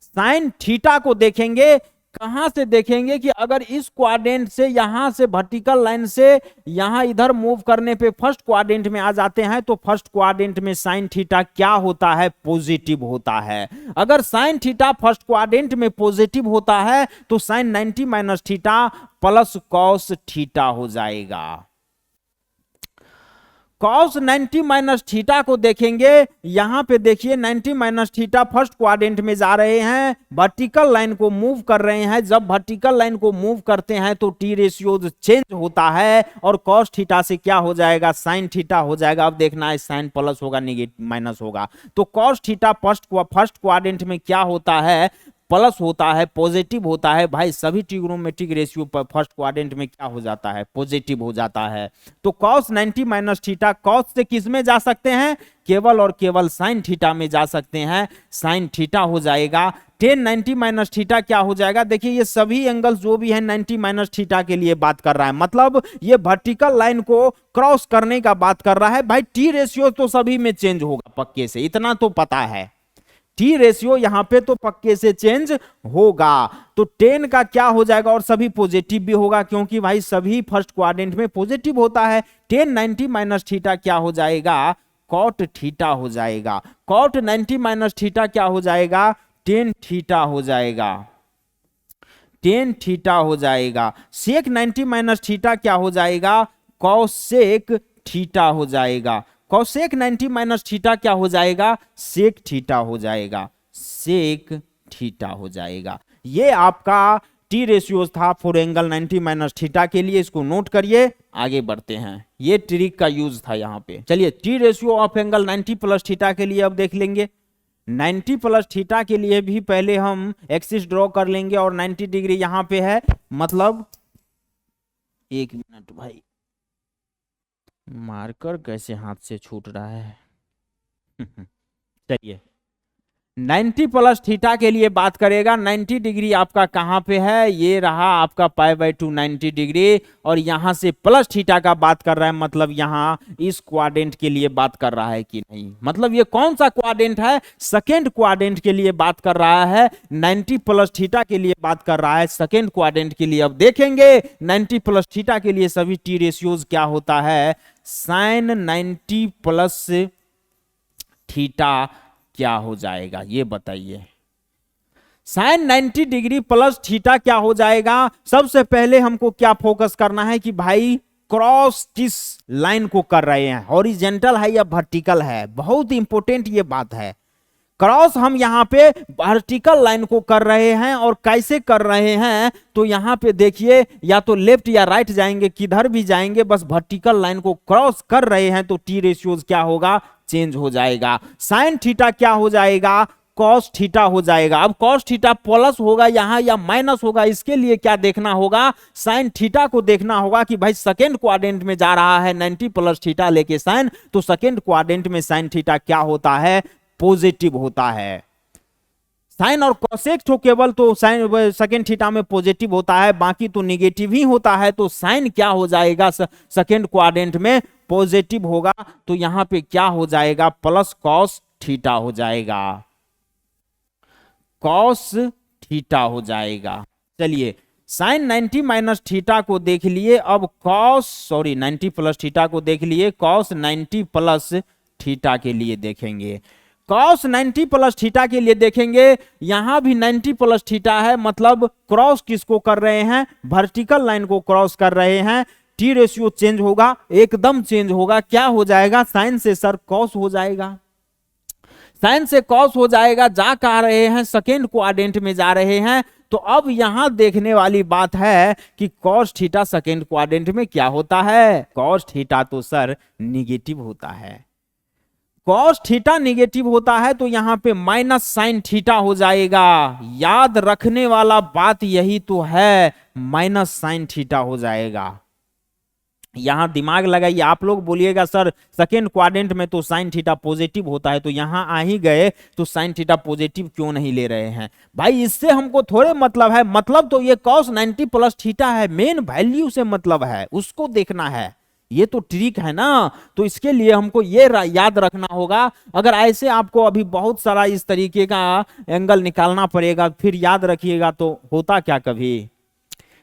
साइन थीटा को देखेंगे, कहां से देखेंगे कि अगर इस क्वाड्रेंट से यहां से वर्टिकल लाइन से यहां इधर मूव करने पे फर्स्ट क्वाड्रेंट में आ जाते हैं, तो फर्स्ट क्वाड्रेंट में साइन थीटा क्या होता है? पॉजिटिव होता है। अगर साइन थीटा फर्स्ट क्वाड्रेंट में पॉजिटिव होता है तो sine 90 minus theta plus cos theta हो जाएगा। कॉस 90 माइनस थीटा को देखेंगे, यहां पे देखिए 90 माइनस थीटा फर्स्ट क्वाड्रेंट में जा रहे हैं, वर्टिकल लाइन को मूव कर रहे हैं। जब वर्टिकल लाइन को मूव करते हैं तो टी रेशियो चेंज होता है, और कॉस थीटा से क्या हो जाएगा? साइन थीटा हो जाएगा। अब देखना है साइन प्लस होगा निगेटिव माइनस होगा। तो कॉस थीटा फर्स्ट क्वाड्रेंट में क्या होता है? प्लस होता है, पॉजिटिव होता है। भाई सभी ट्रिग्नोमेट्रिक रेशियो पर फर्स्ट क्वाड्रेंट में क्या हो जाता है? पॉजिटिव हो जाता है। तो cos 90 माइनस थीटा कॉस से किस में जा सकते हैं? केवल और केवल साइन थीटा में जा सकते हैं, साइन थीटा हो जाएगा। टेन 90 माइनस थीटा क्या हो जाएगा? देखिए ये सभी एंगल्स जो भी है 90 माइनस थीटा के लिए बात कर रहा है, मतलब ये वर्टिकल लाइन को क्रॉस करने का बात कर रहा है। भाई टी रेशियो तो सभी में चेंज होगा पक्के से, इतना तो पता है। टी रेशियो यहां पे तो पक्के से चेंज होगा। तो 10 का क्या हो जाएगा? और सभी पॉजिटिव भी होगा, क्योंकि भाई सभी फर्स्ट क्वाड्रेंट में पॉजिटिव होता है। 10 90 माइनस थीटा क्या हो जाएगा? कॉट थीटा हो जाएगा। कॉट 90 माइनस थीटा क्या हो जाएगा? 10 थीटा हो जाएगा, 10 थीटा हो जाएगा। सेक 90 माइनस थीटा क्या हो जाएगा? कॉसेक थीटा हो जाएगा। कॉसेक 90 माइनस थीटा क्या हो जाएगा? सेक थीटा हो जाएगा, सेक थीटा हो जाएगा। ये आपका टी रेशियोज था फॉर एंगल 90 माइनस थीटा के लिए, इसको नोट करिए। आगे बढ़ते हैं, ये ट्रिक का यूज था यहाँ पे। चलिए T ratio of angle 90 plus theta के लिए अब देख लेंगे। 90 प्लस थीटा के लिए भी पहले हम एक्सिस ड्रॉ कर लेंगे, और 90 डिग्री यहां पे है, मतलब एक मिनट भाई, मार्कर कैसे हाथ से छूट रहा है। चलिए 90 प्लस थीटा के लिए बात करेगा। 90 डिग्री आपका कहां पे है? ये रहा आपका π/2 90 डिग्री, और यहां से प्लस थीटा का बात कर रहा है, मतलब यहां इस क्वाड्रेंट के लिए बात कर रहा है कि नहीं। मतलब ये कौन सा क्वाड्रेंट है? सेकेंड क्वाड्रेंट के लिए बात कर रहा है। 90 प्लस थीटा के लिए बात कर रहा है सेकेंड क्वाड्रेंट के लिए। अब देखेंगे 90 प्लस थीटा के लिए सभी टी रेशियोज क्या होता है? साइन 90 प्लस थीटा क्या हो जाएगा? ये बताइए। साइन 90 डिग्री प्लस थीटा क्या हो जाएगा? सबसे पहले हमको क्या फोकस करना है कि भाई क्रॉस किस लाइन को कर रहे हैं, हॉरिजेंटल है या वर्टिकल है। बहुत इंपॉर्टेंट ये बात है, क्रॉस हम यहाँ पे वर्टिकल लाइन को कर रहे हैं, और कैसे कर रहे हैं तो यहाँ पे देखिए, या तो लेफ्ट या राइट जाएंगे, किधर भी जाएंगे, बस वर्टिकल लाइन को क्रॉस कर रहे हैं, तो टी रेशियोज क्या होगा, चेंज हो जाएगा। साइन थीटा क्या हो जाएगा, कॉस थीटा हो जाएगा। अब कॉस थीटा प्लस होगा यहाँ या माइनस होगा, इसके लिए क्या देखना होगा, साइन थीटा को देखना होगा कि भाई सेकेंड क्वाड्रेंट में जा रहा है 90 प्लस थीटा लेके साइन, तो सेकेंड क्वाड्रेंट में साइन थीटा क्या होता है, पॉजिटिव होता है। साइन और कोसेक तो केवल तो साइन सेकेंड थीटा में पॉजिटिव होता है, बाकी तो निगेटिव ही होता है, तो साइन क्या हो जाएगा, सेकेंड क्वाड्रेंट में पॉजिटिव होगा, तो यहां पे क्या हो जाएगा, प्लस कॉस थीटा हो जाएगा, कॉस थीटा हो जाएगा। चलिए साइन 90 माइनस थीटा को देख लिए, अब कॉस 90 प्लस थीटा को देख लिए, कॉस 90 प्लस थीटा के लिए देखेंगे। कॉस 90 प्लस थीटा के लिए देखेंगे, यहां भी 90 प्लस थीटा है, मतलब क्रॉस किसको कर रहे हैं, वर्टिकल लाइन को क्रॉस कर रहे हैं, टी रेशियो चेंज होगा, एकदम चेंज होगा, क्या हो जाएगा, साइन से सर कॉस हो जाएगा, साइन से कॉस हो जाएगा, जा कह रहे हैं सेकेंड क्वाड्रेंट में जा रहे हैं, तो अब यहां देखने वाली बात है कि कॉस थीटा सेकेंड क्वाड्रेंट में क्या होता है, कॉस थीटा तो सर निगेटिव होता है, कॉस थीटा निगेटिव होता है, तो यहां पे माइनस साइन थीटा हो जाएगा। याद रखने वाला बात यही तो है, माइनस साइन थीटा हो जाएगा। यहां दिमाग लगाइए, आप लोग बोलिएगा सर सेकेंड क्वाड्रेंट में तो साइन थीटा पॉजिटिव होता है, तो यहां आ ही गए तो साइन थीटा पॉजिटिव क्यों नहीं ले रहे हैं भाई, इससे हमको थोड़े मतलब है, मतलब तो ये कॉस 90 प्लस थीटा है, मेन वैल्यू से मतलब है, उसको देखना है, ये तो ट्रिक है ना, तो इसके लिए हमको ये याद रखना होगा। अगर ऐसे आपको अभी बहुत सारा इस तरीके का एंगल निकालना पड़ेगा, फिर याद रखिएगा तो होता क्या,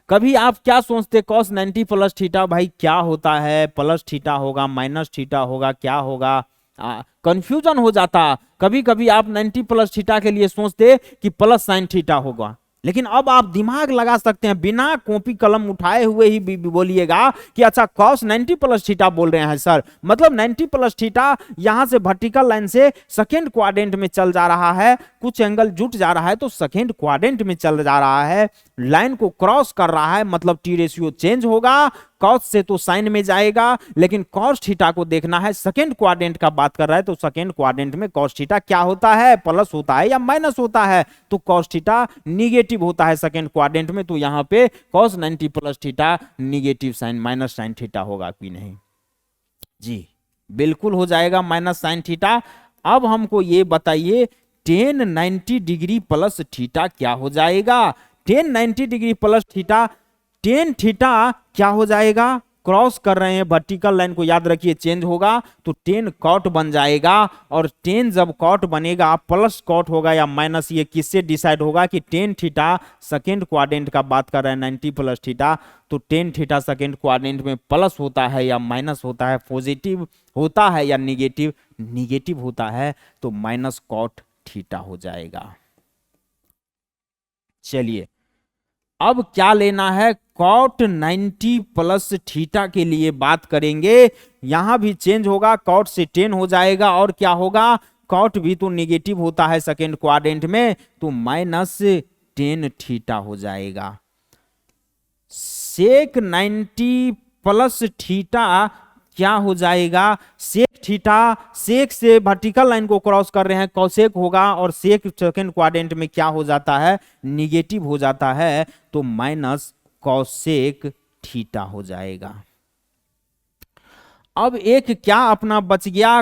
कभी आप क्या सोचते, cos 90 प्लस थीटा भाई क्या होता है, प्लस थीटा होगा, माइनस थीटा होगा, क्या होगा, कंफ्यूजन हो जाता। कभी कभी आप 90 प्लस थीटा के लिए सोचते कि प्लस साइन थीटा होगा, लेकिन अब आप दिमाग लगा सकते हैं, बिना कॉपी कलम उठाए हुए ही बोलिएगा कि अच्छा cos 90 प्लस थीटा बोल रहे हैं सर, मतलब 90 प्लस थीटा यहां से वर्टिकल लाइन से सेकेंड क्वाड्रेंट में चल जा रहा है, कुछ एंगल जुट जा रहा है, तो सेकेंड क्वाड्रेंट में चल जा रहा है, लाइन को क्रॉस कर रहा है, मतलब टी रेशियो चेंज होगा, कॉस से तो साइन में जाएगा, लेकिन कॉस थीटा को देखना है, सेकेंड क्वाड्रेंट का बात कर रहा है, तो सेकेंड क्वाड्रेंट में कॉस थीटा क्या होता है, प्लस होता है या माइनस होता है, तो कॉस थीटा निगेटिव होता है सेकेंड क्वाड्रेंट में, तो यहां पे cos 90 plus theta negative sine minus sine theta होगा कि नहीं, जी बिल्कुल हो जाएगा माइनस साइन थीटा। अब हमको ये बताइए tan 90 डिग्री प्लस थीटा क्या हो जाएगा, tan 90 degree plus theta, tan theta क्या हो जाएगा, क्रॉस कर रहे हैं वर्टिकल लाइन को, याद रखिए चेंज होगा, तो tan कॉट बन जाएगा, और tan जब कॉट बनेगा प्लस कॉट होगा या माइनस, ये किससे डिसाइड होगा कि tan थीटा सेकेंड क्वाड्रेंट का बात कर रहे हैं 90 प्लस थीटा, तो tan थीटा सेकेंड क्वाड्रेंट में प्लस होता है या माइनस होता है, पॉजिटिव होता है या निगेटिव, निगेटिव होता है, तो माइनस कॉट थीटा हो जाएगा। चलिए अब क्या लेना है, कॉट 90 प्लस थीटा के लिए बात करेंगे, यहां भी चेंज होगा, कॉट से tan हो जाएगा, और क्या होगा, कॉट भी तो निगेटिव होता है सेकेंड क्वाड्रेंट में, तो माइनस tan थीटा हो जाएगा। सेक 90 प्लस थीटा क्या हो जाएगा, सेक थीटा, सेक से वर्टिकल लाइन को क्रॉस कर रहे हैं, कॉसेक होगा, और सेक सेकेंड क्वाड्रेंट में क्या हो जाता है, निगेटिव हो जाता है, तो माइनस कॉसेक थीटा हो जाएगा। अब एक क्या अपना बच गया,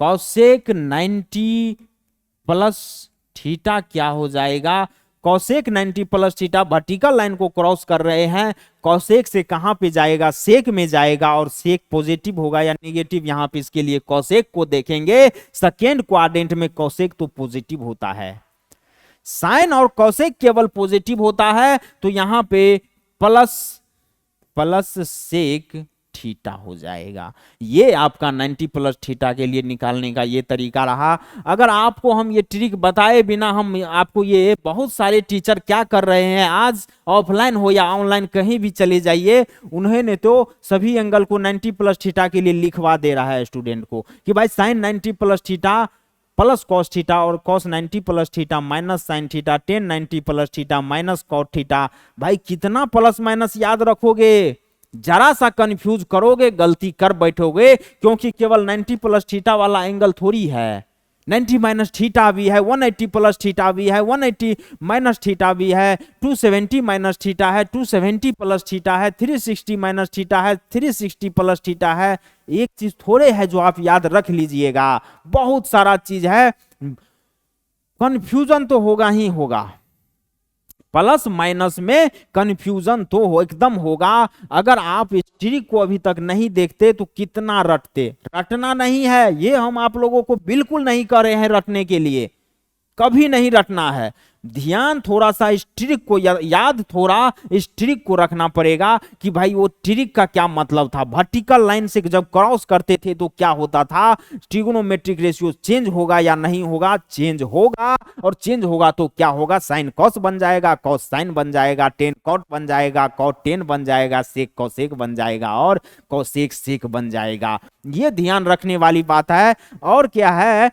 कॉसेक 90 प्लस थीटा क्या हो जाएगा, cosec 90 plus theta vertical line को क्रॉस कर रहे हैं, कॉसेक से कहां पे जाएगा, सेक में जाएगा, और सेक पॉजिटिव होगा या निगेटिव, यहां पे इसके लिए कॉसेक को देखेंगे, सेकेंड क्वाड्रेंट में कॉसेक तो पॉजिटिव होता है, साइन और कॉसेक केवल पॉजिटिव होता है, तो यहां पे प्लस सेक थीटा हो जाएगा। ये आपका 90 प्लस थीटा के लिए निकालने का ये तरीका रहा। अगर आपको हम ये ट्रिक बताए बिना हम आपको ये, बहुत सारे टीचर क्या कर रहे हैं आज, ऑफलाइन हो या ऑनलाइन कहीं भी चले जाइए, उन्होंने तो सभी एंगल को 90 प्लस थीटा के लिए लिखवा दे रहा है स्टूडेंट को कि भाई sine 90 plus theta plus cos theta और cos 90 plus theta minus sine theta, tan 90 plus theta minus cot theta. भाई कितना प्लस माइनस याद रखोगे, जरा सा कंफ्यूज करोगे गलती कर बैठोगे, क्योंकि केवल 90 प्लस थीटा वाला एंगल थोड़ी है, 90 माइनस थीटा भी है, 180 प्लस थीटा भी है, 180 माइनस थीटा भी है, 270 माइनस थीटा है, 270 प्लस थीटा है, 360 माइनस थीटा है, 360 प्लस थीटा है। एक चीज थोड़े है जो आप याद रख लीजिएगा, बहुत सारा चीज है, कंफ्यूजन तो होगा ही होगा, प्लस माइनस में कंफ्यूजन तो एकदम होगा। अगर आप इस ट्रिक को अभी तक नहीं देखते तो कितना रटते, रटना नहीं है, ये हम आप लोगों को बिल्कुल नहीं कर रहे हैं रटने के लिए, कभी नहीं रटना है। ध्यान थोड़ा सा इस ट्रिक को याद थोड़ा इस ट्रिक को रखना पड़ेगा कि भाई वो ट्रिक का क्या मतलब था। वर्टिकल लाइन से जब क्रॉस करते थे तो क्या होता था, ट्रिगोनोमेट्रिक रेशियो चेंज होगा या नहीं होगा, चेंज होगा, और चेंज होगा तो क्या होगा, साइन कॉस बन जाएगा, कॉस साइन बन जाएगा, टेन कॉट बन जाएगा, कॉट टेन बन जाएगा, सेक कॉसेक बन जाएगा और कॉसेक सेक बन जाएगा। ये ध्यान रखने वाली बात है। और क्या है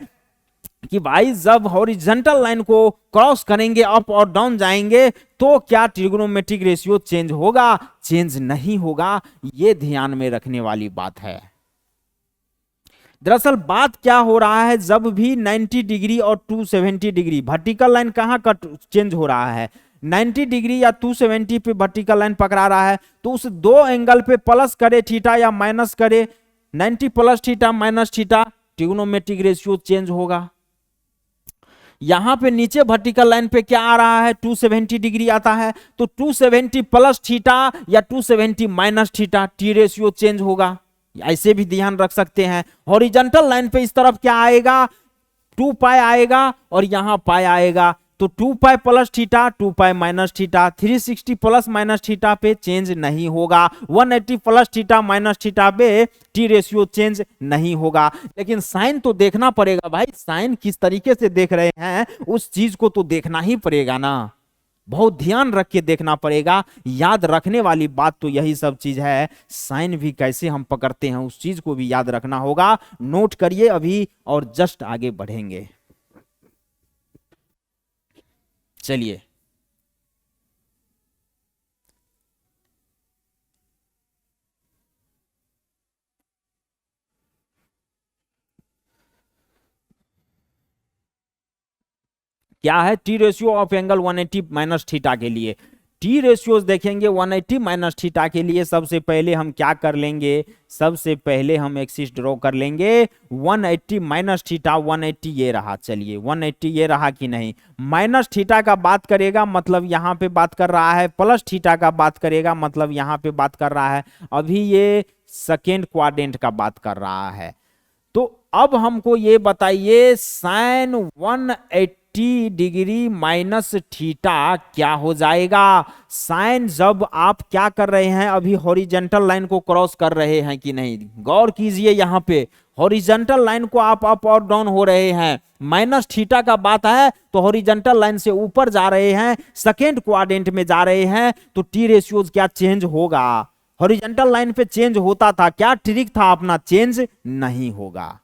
कि भाई जब हॉरिजॉन्टल लाइन को क्रॉस करेंगे, अप और डाउन जाएंगे, तो क्या ट्रिगोनोमेट्रिक रेशियो चेंज होगा, चेंज नहीं होगा। ये ध्यान में रखने वाली बात है। दरअसल बात क्या हो रहा है, जब भी 90 डिग्री और 270 डिग्री वर्टिकल लाइन कहां का चेंज हो रहा है, 90 डिग्री या 270 पे वर्टिकल लाइन पकड़ा रहा है, तो उस दो एंगल पे प्लस करे थीटा या माइनस करे, 90 plus theta minus theta, trigonometric ratio change होगा। यहां पे नीचे वर्टिकल लाइन पे क्या आ रहा है, 270 डिग्री आता है, तो 270 प्लस थीटा या 270 minus theta, T ratio change होगा। ऐसे भी ध्यान रख सकते हैं। हॉरिजॉन्टल लाइन पे इस तरफ क्या आएगा, 2 पाई आएगा और यहां पाई आएगा, तो 2 pi plus theta 2 pi minus theta, 360 plus minus theta पे चेंज नहीं होगा, 180 प्लस थीटा माइनस थीटा पे टी रेशियो चेंज नहीं होगा। लेकिन साइन तो देखना पड़ेगा भाई, साइन किस तरीके से देख रहे हैं उस चीज को तो देखना ही पड़ेगा ना, बहुत ध्यान रख के देखना पड़ेगा। याद रखने वाली बात तो यही सब चीज है, साइन भी कैसे हम पकड़ते हैं उस चीज को भी याद रखना होगा। नोट करिए अभी और जस्ट आगे बढ़ेंगे। चलिए क्या है, T ratio of angle 180 minus theta के लिए टी रेशियोज देखेंगे 180 माइनस थीटा के लिए। सबसे पहले हम क्या कर लेंगे, सबसे पहले हम एक्सिस ड्रॉ कर लेंगे 180 माइनस थीटा, 180 ये रहा, चलिए 180 ये रहा कि नहीं, माइनस थीटा का बात करेगा मतलब यहां पे बात कर रहा है, प्लस थीटा का बात करेगा मतलब यहां पे बात कर रहा है। अभी ये सेकेंड क्वाड्रेंट का बात कर रहा है। तो अब हमको ये बताइए साइन 180 डिग्री माइनस थीटा क्या हो जाएगा। साइन जब आप क्या कर रहे हैं, अभी हॉरिजॉन्टल लाइन को क्रॉस कर रहे हैं कि नहीं, गौर कीजिए यहां पे हॉरिजॉन्टल लाइन को आप अप और डाउन हो रहे हैं, माइनस थीटा का बात है तो हॉरिजॉन्टल लाइन से ऊपर जा रहे हैं, सेकेंड क्वाड्रेंट में जा रहे हैं, तो टी रेशियोज क्या चेंज होगा। हॉरिजॉन्टल लाइन पे चेंज होता था, क्या ट्रिक था अपना, चेंज नहीं होगा।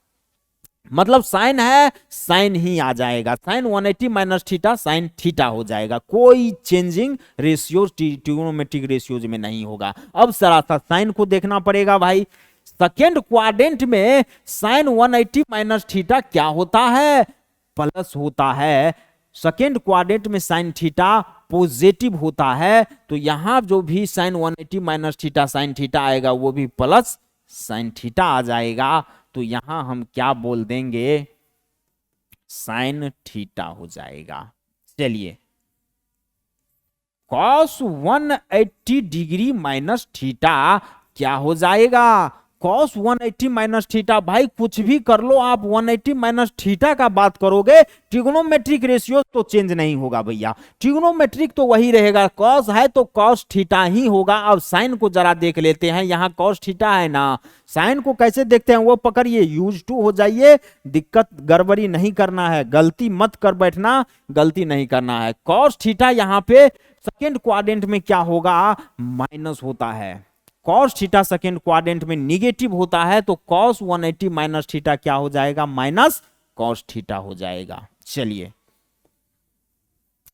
मतलब साइन है साइन ही आ जाएगा, sine 180 minus theta sine theta हो जाएगा, कोई चेंजिंग रेशियो ट्रिगोनोमेट्रिक रेशियोज में नहीं होगा। अब जरा सा साइन को देखना पड़ेगा भाई, सेकेंड क्वाड्रेंट में साइन 180 माइनस थीटा क्या होता है, प्लस होता है। सेकेंड क्वाड्रेंट में साइन थीटा पॉजिटिव होता है, तो यहां जो भी sine 180 minus theta sine theta आएगा वो भी प्लस साइन थीटा आ जाएगा। तो यहां हम क्या बोल देंगे, साइन थीटा हो जाएगा। चलिए cos 180 डिग्री माइनस थीटा क्या हो जाएगा, cos 180 माइनस थीटा, भाई कुछ भी कर लो आप, 180 माइनस थीटा का बात करोगे, ट्रिग्नोमेट्रिक रेशियो तो चेंज नहीं होगा भैया, ट्रिग्नोमेट्रिक तो वही रहेगा, cos है तो cos थीटा ही होगा। अब साइन को जरा देख लेते हैं, यहाँ cos थीटा है ना, साइन को कैसे देखते हैं वो पकड़िए, यूज टू हो जाइए, दिक्कत गड़बड़ी नहीं करना है, गलती मत कर बैठना, गलती नहीं करना है। cos थीटा यहाँ पे सेकेंड क्वाड्रेंट में क्या होगा, माइनस होता है, cos थीटा सेकेंड क्वाड्रेंट में निगेटिव होता है, तो cos 180 माइनस थीटा क्या हो जाएगा, माइनस cos थीटा हो जाएगा। चलिए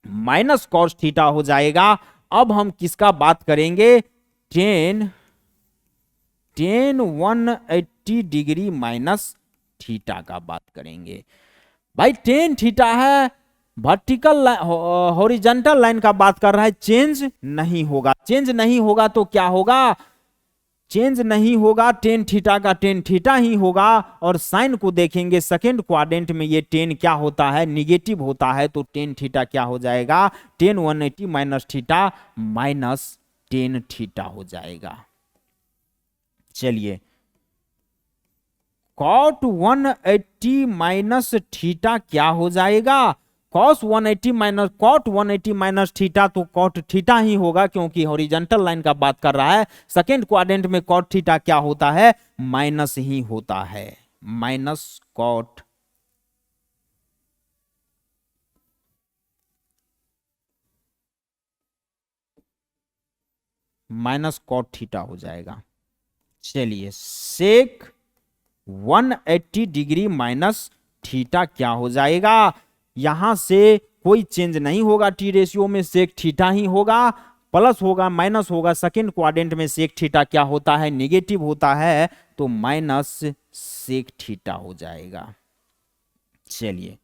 माइनस cos थीटा हो जाएगा। अब हम किसका बात करेंगे, टेन 180 डिग्री माइनस थीटा का बात करेंगे। भाई टेन थीटा है, वर्टिकल हॉरिजॉन्टल लाइन का बात कर रहा है, चेंज नहीं होगा, चेंज नहीं होगा तो क्या होगा, चेंज नहीं होगा, टेन थीटा का टेन थीटा ही होगा। और साइन को देखेंगे सेकेंड क्वाड्रेंट में ये टेन क्या होता है, निगेटिव होता है, तो टेन थीटा क्या हो जाएगा, ten 180 minus theta minus tan theta हो जाएगा। चलिए cot 180 माइनस थीटा क्या हो जाएगा, cos 180 minus cot 180 minus theta, तो cot थीटा ही होगा क्योंकि हॉरिजॉन्टल लाइन का बात कर रहा है। सेकेंड क्वाड्रेंट में cot थीटा क्या होता है, माइनस ही होता है, minus cot minus cot theta हो जाएगा। चलिए सेक 180 डिग्री माइनस थीटा क्या हो जाएगा, यहां से कोई चेंज नहीं होगा, टी रेशियो में सेक थीटा ही होगा, प्लस होगा माइनस होगा, सेकेंड क्वाड्रेंट में सेक थीटा क्या होता है, निगेटिव होता है, तो माइनस सेक थीटा हो जाएगा। चलिए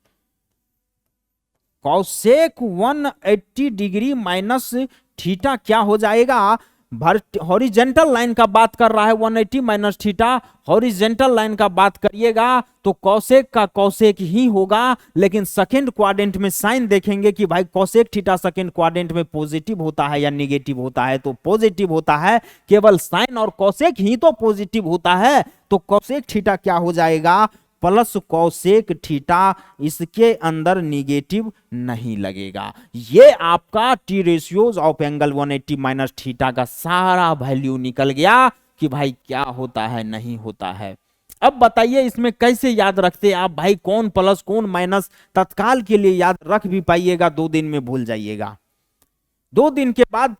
कॉसेक 180 डिग्री माइनस थीटा क्या हो जाएगा, हॉरिजेंटल लाइन का बात कर रहा है, 180 माइनस थीटा हॉरिजेंटल लाइन का बात करिएगा तो कॉसेक का कॉसेक ही होगा। लेकिन सेकेंड क्वाड्रेंट में साइन देखेंगे कि भाई कॉसेक थीटा सेकेंड क्वाड्रेंट में पॉजिटिव होता है या निगेटिव होता है, तो पॉजिटिव होता है, केवल साइन और कॉसेक ही तो पॉजिटिव होता है, तो कॉसेक थीटा क्या हो जाएगा, प्लस कॉसेक थीटा, इसके अंदर निगेटिव नहीं लगेगा। ये आपका T ratios of angle 180 minus theta का सारा वैल्यू निकल गया कि भाई क्या होता है नहीं होता है। अब बताइए इसमें कैसे याद रखते आप भाई, कौन प्लस कौन माइनस, तत्काल के लिए याद रख भी पाइएगा, 2 दिन में भूल जाइएगा। 2 दिन के बाद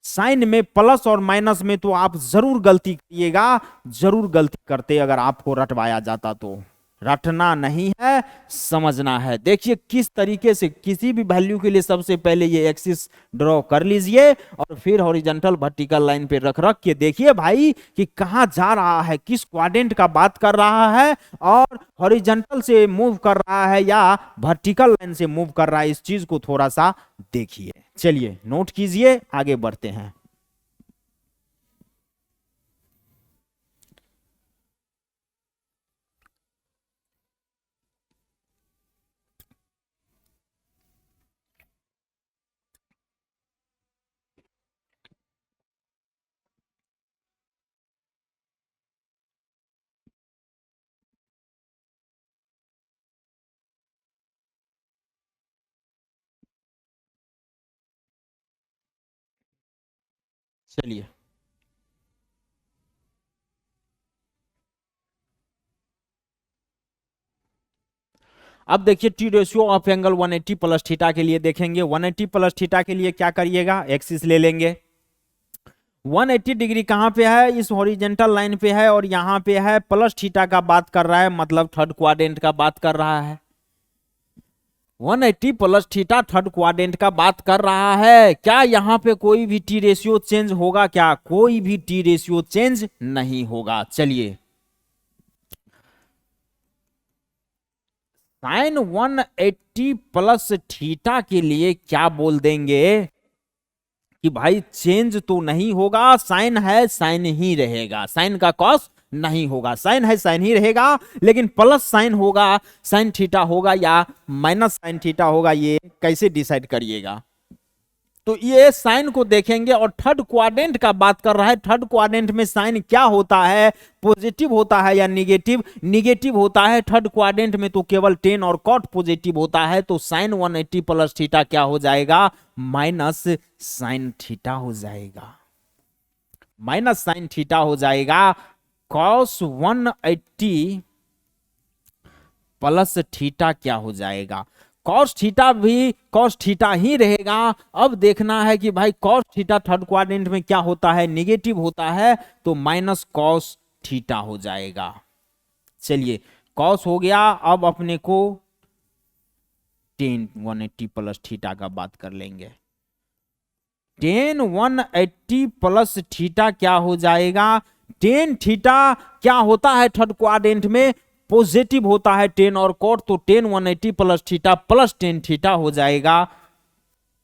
साइन में प्लस और माइनस में तो आप जरूर गलती करिएगा, जरूर गलती करते अगर आपको रटवाया जाता तो। रटना नहीं है, समझना है। देखिए किस तरीके से किसी भी वैल्यू के लिए सबसे पहले ये एक्सिस ड्रॉ कर लीजिए और फिर हॉरिजॉन्टल वर्टिकल लाइन पे रख रख के देखिए भाई कि कहां जा रहा है, किस क्वाड्रेंट का बात कर रहा है और हॉरिजॉन्टल से मूव कर रहा है या वर्टिकल लाइन से मूव कर रहा है, इस चीज को थोड़ा सा देखिए। चलिए नोट कीजिए, आगे बढ़ते हैं। चलिए अब देखिए T ratio of angle 180 plus theta के लिए देखेंगे। 180 प्लस थीटा के लिए क्या करिएगा, एक्सिस ले लेंगे। 180 डिग्री कहां पे है, इस हॉरिजॉन्टल लाइन पे है और यहां पे है, प्लस थीटा का बात कर रहा है, मतलब थर्ड क्वाड्रेंट का बात कर रहा है। 180 प्लस थीटा थर्ड क्वाड्रेंट का बात कर रहा है। क्या यहां पे कोई भी टी रेशियो चेंज होगा, क्या कोई भी टी रेशियो चेंज नहीं होगा। चलिए साइन 180 प्लस थीटा के लिए क्या बोल देंगे कि भाई चेंज तो नहीं होगा, साइन है साइन ही रहेगा, साइन का कॉस नहीं होगा, साइन है साइन ही रहेगा, लेकिन प्लस साइन होगा, साइन थीटा होगा या माइनस साइन थीटा होगा, ये कैसे डिसाइड करिएगा। तो ये साइन को देखेंगे और थर्ड क्वाड्रेंट का बात कर रहा है। थर्ड क्वाड्रेंट में साइन क्या होता है, पॉजिटिव होता है या निगेटिव? निगेटिव होता है थर्ड क्वाड्रेंट में, तो केवल टेन और कॉट पॉजिटिव होता है, तो साइन 180 प्लस थीटा क्या हो जाएगा, माइनस साइन थीटा हो जाएगा, माइनस साइन थीटा हो जाएगा। कॉस 180 प्लस थीटा क्या हो जाएगा, कॉस थीटा भी कॉस थीटा ही रहेगा। अब देखना है कि भाई कॉस थीटा थर्ड क्वाड्रेंट में क्या होता है, निगेटिव होता है, तो माइनस कॉस थीटा हो जाएगा। चलिए कॉस हो गया, अब अपने को टेन 180 प्लस थीटा का बात कर लेंगे। टेन 180 प्लस थीटा क्या हो जाएगा, टेन थीटा क्या होता है थर्ड क्वाड्रेंट में, पॉजिटिव होता है टेन और कोट, तो ten 180 plus theta plus ten theta हो जाएगा,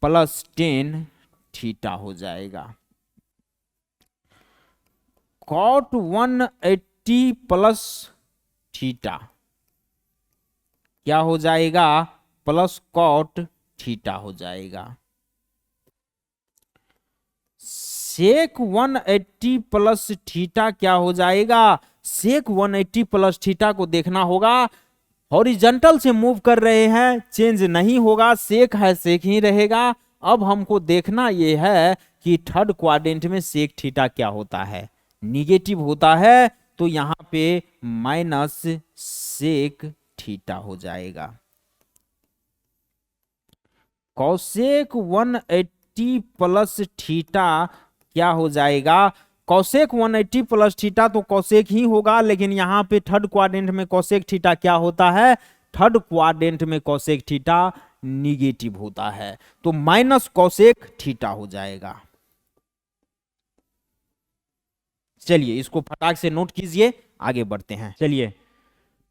प्लस टेन थीटा हो जाएगा। कॉट 180 प्लस थीटा क्या हो जाएगा, प्लस कॉट थीटा हो जाएगा। सेक 180 प्लस थीटा क्या हो जाएगा, सेक 180 प्लस थीटा को देखना होगा, हॉरिजॉन्टल से मूव कर रहे हैं, चेंज नहीं होगा, सेक है सेक ही रहेगा। अब हमको देखना यह है कि थर्ड क्वाड्रेंट में सेक थीटा क्या होता है, निगेटिव होता है, तो यहां पे माइनस सेक थीटा हो जाएगा। कॉसेक 180 प्लस थीटा क्या हो जाएगा, कॉसेक 180 प्लस थीटा तो कॉसेक ही होगा, लेकिन यहां पे थर्ड क्वाड्रेंट में कॉसेक थीटा क्या होता है, थर्ड क्वाड्रेंट में कॉसेक थीटा निगेटिव होता है, तो माइनस कॉसेक थीटा हो जाएगा। चलिए इसको फटाक से नोट कीजिए, आगे बढ़ते हैं। चलिए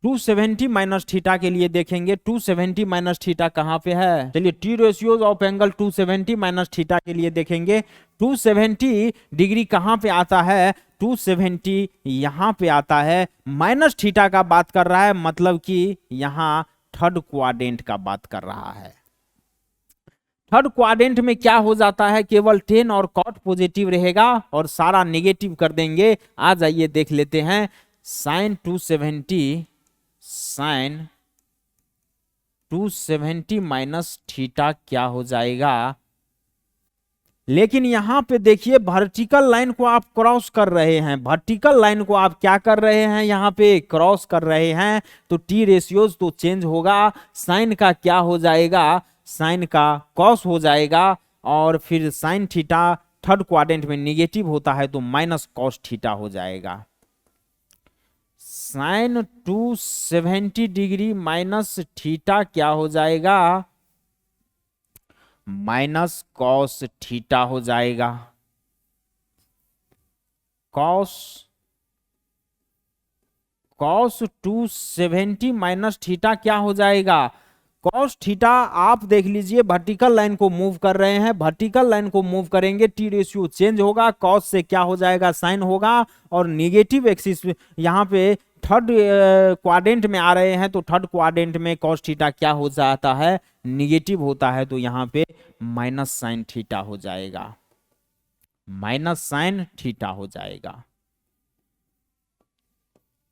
270 माइनस थीटा के लिए देखेंगे, 270 माइनस थीटा कहां पे है, चलिए T ratios of angle 270 minus theta के लिए देखेंगे। 270 डिग्री कहां पे आता है, 270 यहां पे आता है, माइनस थीटा का बात कर रहा है, मतलब कि यहां थर्ड क्वाड्रेंट का बात कर रहा है। थर्ड क्वाड्रेंट में क्या हो जाता है, केवल टेन और कॉट पॉजिटिव रहेगा और सारा नेगेटिव कर देंगे। आ जाइए देख लेते हैं, साइन 270 माइनस थीटा क्या हो जाएगा, लेकिन यहां पे देखिए वर्टिकल लाइन को आप क्रॉस कर रहे हैं, वर्टिकल लाइन को आप क्या कर रहे हैं, यहां पे क्रॉस कर रहे हैं, तो टी रेशियोज तो चेंज होगा, साइन का क्या हो जाएगा, साइन का कॉस हो जाएगा, और फिर साइन थीटा थर्ड क्वाड्रेंट में निगेटिव होता है, तो माइनस कॉस थीटा हो जाएगा। साइन 270 डिग्री माइनस थीटा क्या हो जाएगा, माइनस कॉस थीटा हो जाएगा। कॉस 270 माइनस थीटा क्या हो जाएगा, कॉस थीटा आप देख लीजिए वर्टिकल लाइन को मूव कर रहे हैं, वर्टिकल लाइन को मूव करेंगे, टी रेशियो चेंज होगा, कॉस से क्या हो जाएगा, साइन होगा, और निगेटिव एक्सिस यहां पे थर्ड क्वाड्रेंट में आ रहे हैं, तो थर्ड क्वाड्रेंट में कॉस थीटा क्या हो जाता है, निगेटिव होता है, तो यहां पे माइनस साइन थीटा हो जाएगा, माइनस साइन थीटा हो जाएगा।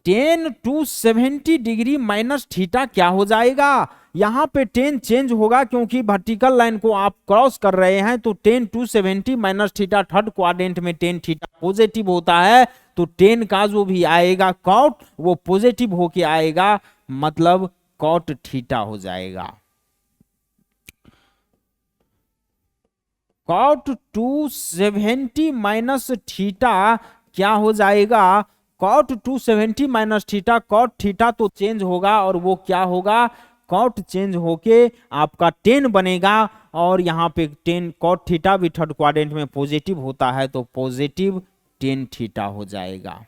टेन 270 डिग्री माइनस थीटा क्या हो जाएगा, यहां पे टेन चेंज होगा, क्योंकि वर्टिकल लाइन को आप क्रॉस कर रहे हैं, तो ten 270 minus theta third quadrant में टेन थीटा पॉजिटिव होता है, तो टेन का जो भी आएगा कॉट वो पॉजिटिव होके आएगा, मतलब कॉट थीटा हो जाएगा। कॉट 270 माइनस थीटा क्या हो जाएगा, cot 270 minus theta, cot theta तो चेंज होगा, और वो क्या होगा, कॉट चेंज होके आपका 10 बनेगा, और यहां पे 10 कॉट थीटा भी थर्ड क्वाड्रेंट में पॉजिटिव होता है, तो पॉजिटिव 10 थीटा हो जाएगा।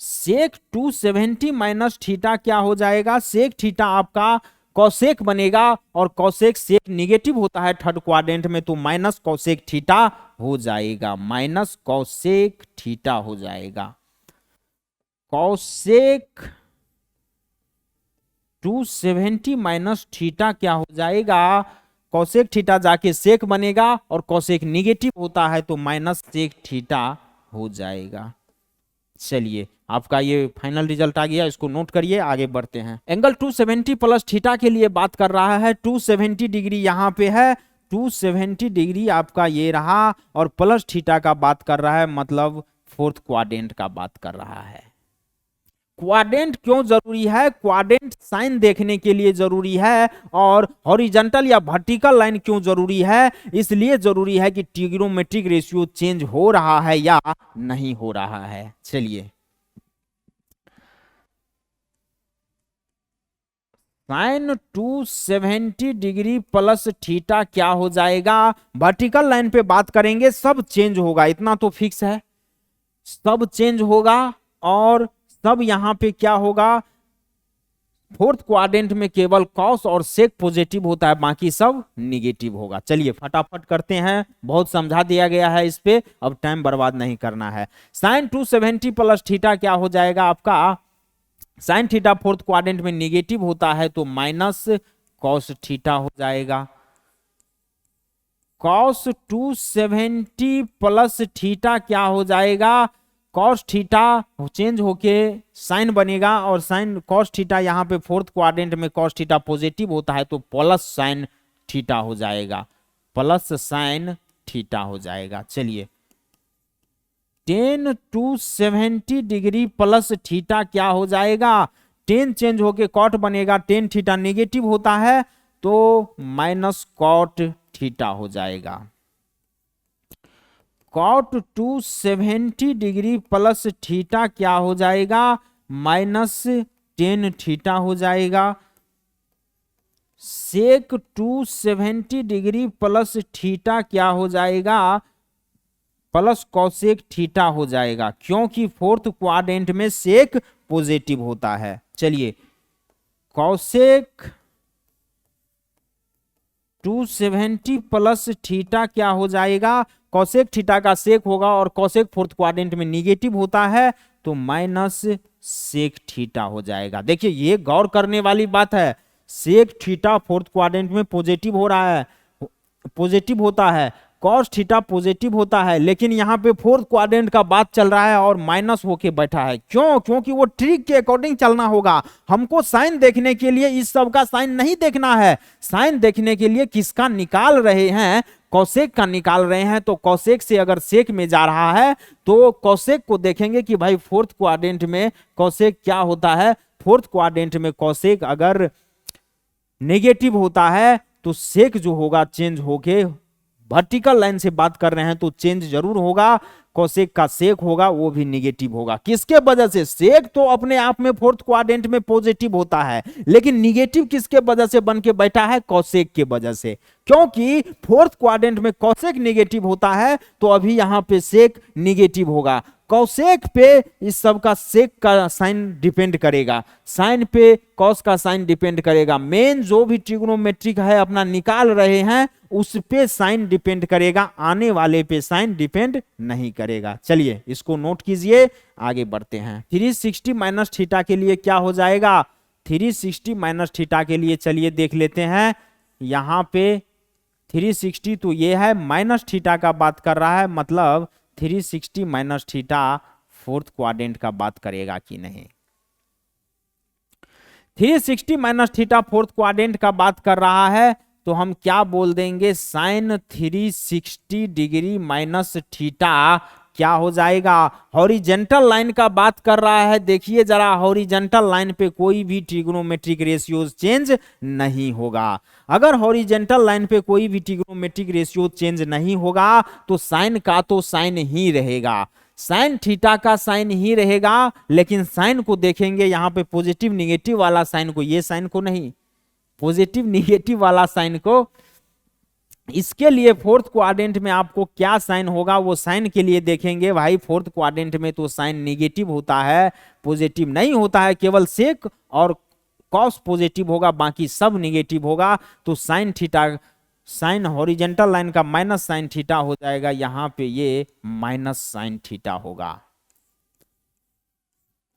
सेक 270 माइनस थीटा क्या हो जाएगा, सेक थीटा आपका कॉसेक बनेगा, और कॉसेक सेक निगेटिव होता है थर्ड क्वाड्रेंट में, तो माइनस कॉसेक थीटा हो जाएगा, माइनस कॉसेक थीटा हो जाएगा। कॉसेक 270 माइनस थीटा क्या हो जाएगा, कोसेक थीटा जाके सेक बनेगा और कोसेक निगेटिव होता है तो माइनस सेक थीटा हो जाएगा। चलिए आपका ये फाइनल रिजल्ट आ गया, इसको नोट करिए, आगे बढ़ते हैं। एंगल 270 प्लस थीटा के लिए बात कर रहा है। 270 डिग्री यहाँ पे है, 270 डिग्री आपका ये रहा, और प्लस थीटा का बात कर रहा है, मतलब फोर्थ क्वाड्रेंट का बात कर रहा है। क्वाड्रेंट क्यों जरूरी है? क्वाड्रेंट साइन देखने के लिए जरूरी है। और हॉरिजॉन्टल या वर्टिकल लाइन क्यों जरूरी है? इसलिए जरूरी है कि ट्रिग्नोमेट्रिक रेशियो चेंज हो रहा है या नहीं हो रहा है। चलिए साइन 270 डिग्री प्लस थीटा क्या हो जाएगा? वर्टिकल लाइन पे बात करेंगे, सब चेंज होगा, इतना तो फिक्स है, सब चेंज होगा। और सब यहां पे क्या होगा? फोर्थ क्वाड्रेंट में केवल कॉस और सेक पॉजिटिव होता है, बाकी सब निगेटिव होगा। चलिए फटाफट करते हैं, बहुत समझा दिया गया है इस पे, अब टाइम बर्बाद नहीं करना है। साइन 270 प्लस थीटा क्या हो जाएगा आपका? साइन थीटा फोर्थ क्वाड्रेंट में निगेटिव होता है तो माइनस कॉस थीटा हो जाएगा। कॉस 270 प्लस थीटा क्या हो जाएगा? कॉस थीटा चेंज होके साइन बनेगा, और साइन कॉस थीटा यहाँ पे फोर्थ क्वाड्रेंट में कॉस थीटा पॉजिटिव होता है तो प्लस साइन थीटा हो जाएगा, प्लस साइन थीटा हो जाएगा। चलिए टेन 270 डिग्री प्लस थीटा क्या हो जाएगा? टेन चेंज होके कॉट बनेगा, टेन थीटा नेगेटिव होता है तो माइनस कॉट थीटा हो जाएगा। कॉट 270 डिग्री प्लस थीटा क्या हो जाएगा? माइनस टेन थीटा हो जाएगा। सेक 270 डिग्री प्लस थीटा क्या हो जाएगा? प्लस कॉसेक थीटा हो जाएगा, क्योंकि फोर्थ क्वाड्रेंट में सेक पॉजिटिव होता है। चलिए कॉसेक 270 प्लस थीटा क्या हो जाएगा? कॉसेक थीटा का सेक होगा, और कॉसेक फोर्थ क्वाड्रेंट में निगेटिव होता है तो माइनस सेक थीटा हो जाएगा। देखिए ये गौर करने वाली बात है, सेक थीटा फोर्थ क्वाड्रेंट में पॉजिटिव हो रहा है, पॉजिटिव होता है, कॉस थीटा पॉजिटिव होता है, लेकिन यहाँ पे फोर्थ क्वाड्रेंट का बात चल रहा है और माइनस होके बैठा है। क्यों? क्योंकि वो ट्रिक के अकॉर्डिंग चलना होगा। हमको साइन देखने के लिए इस सब का साइन नहीं देखना है, साइन देखने के लिए किसका निकाल रहे हैं? कॉसेक का निकाल रहे हैं। तो कॉसेक से अगर सेक में जा रहा है तो कॉसेक को देखेंगे कि भाई फोर्थ क्वाड्रेंट में कॉसेक क्या होता है। फोर्थ क्वाड्रेंट में कॉसेक अगर नेगेटिव होता है तो सेक जो होगा चेंज होके, वर्टिकल लाइन से बात कर रहे हैं तो चेंज जरूर होगा, कोसेक का सेक होगा वो भी निगेटिव होगा। किसके वजह से? सेक तो अपने आप में फोर्थ क्वाड्रेंट में पॉजिटिव होता है, लेकिन निगेटिव किसके वजह से बन के बैठा है? कोसेक के वजह से। क्योंकि फोर्थ क्वाड्रेंट में कोसेक निगेटिव होता है तो अभी यहां पे सेक निगेटिव होगा। कोसेक पे इस सब का सेक का साइन डिपेंड करेगा, साइन पे कॉस का साइन डिपेंड करेगा। मेन जो भी ट्रिग्नोमेट्रिक है अपना निकाल रहे हैं उस पे साइन डिपेंड करेगा, आने वाले पे साइन डिपेंड नहीं करेगा। चलिए इसको नोट कीजिए, आगे बढ़ते हैं। 360 माइनस थीटा के लिए क्या हो जाएगा? 360 माइनस थीटा के लिए चलिए देख लेते हैं। यहां पे 360 तो ये है, माइनस थीटा का बात कर रहा है, मतलब 360 माइनस थीटा फोर्थ क्वाड्रेंट का बात करेगा कि नहीं? 360 माइनस थीटा फोर्थ क्वाड्रेंट का बात कर रहा है तो हम क्या बोल देंगे? साइन 360 डिग्री माइनस थीटा क्या हो जाएगा? हॉरिजेंटल लाइन का बात कर रहा है। देखिए जरा, हॉरिजेंटल लाइन पे कोई भी ट्रिग्नोमेट्रिक रेशियोज चेंज नहीं होगा। अगर हॉरिजेंटल लाइन पे कोई भी ट्रिग्नोमेट्रिक रेशियो चेंज नहीं होगा तो साइन का तो साइन ही रहेगा, साइन थीटा का साइन ही रहेगा। लेकिन साइन को देखेंगे यहाँ पे पॉजिटिव निगेटिव वाला साइन को, ये साइन को नहीं, पॉजिटिव निगेटिव वाला साइन को। इसके लिए फोर्थ क्वाड्रेंट में आपको क्या साइन होगा वो साइन के लिए देखेंगे। भाई फोर्थ क्वाड्रेंट में तो साइन निगेटिव होता है, पॉजिटिव नहीं होता है, केवल सेक और कॉस पॉजिटिव होगा, बाकी सब निगेटिव होगा। तो sine theta, sine horizontal line का माइनस साइन थीटा हो जाएगा, यहां पे ये माइनस साइन थीटा होगा।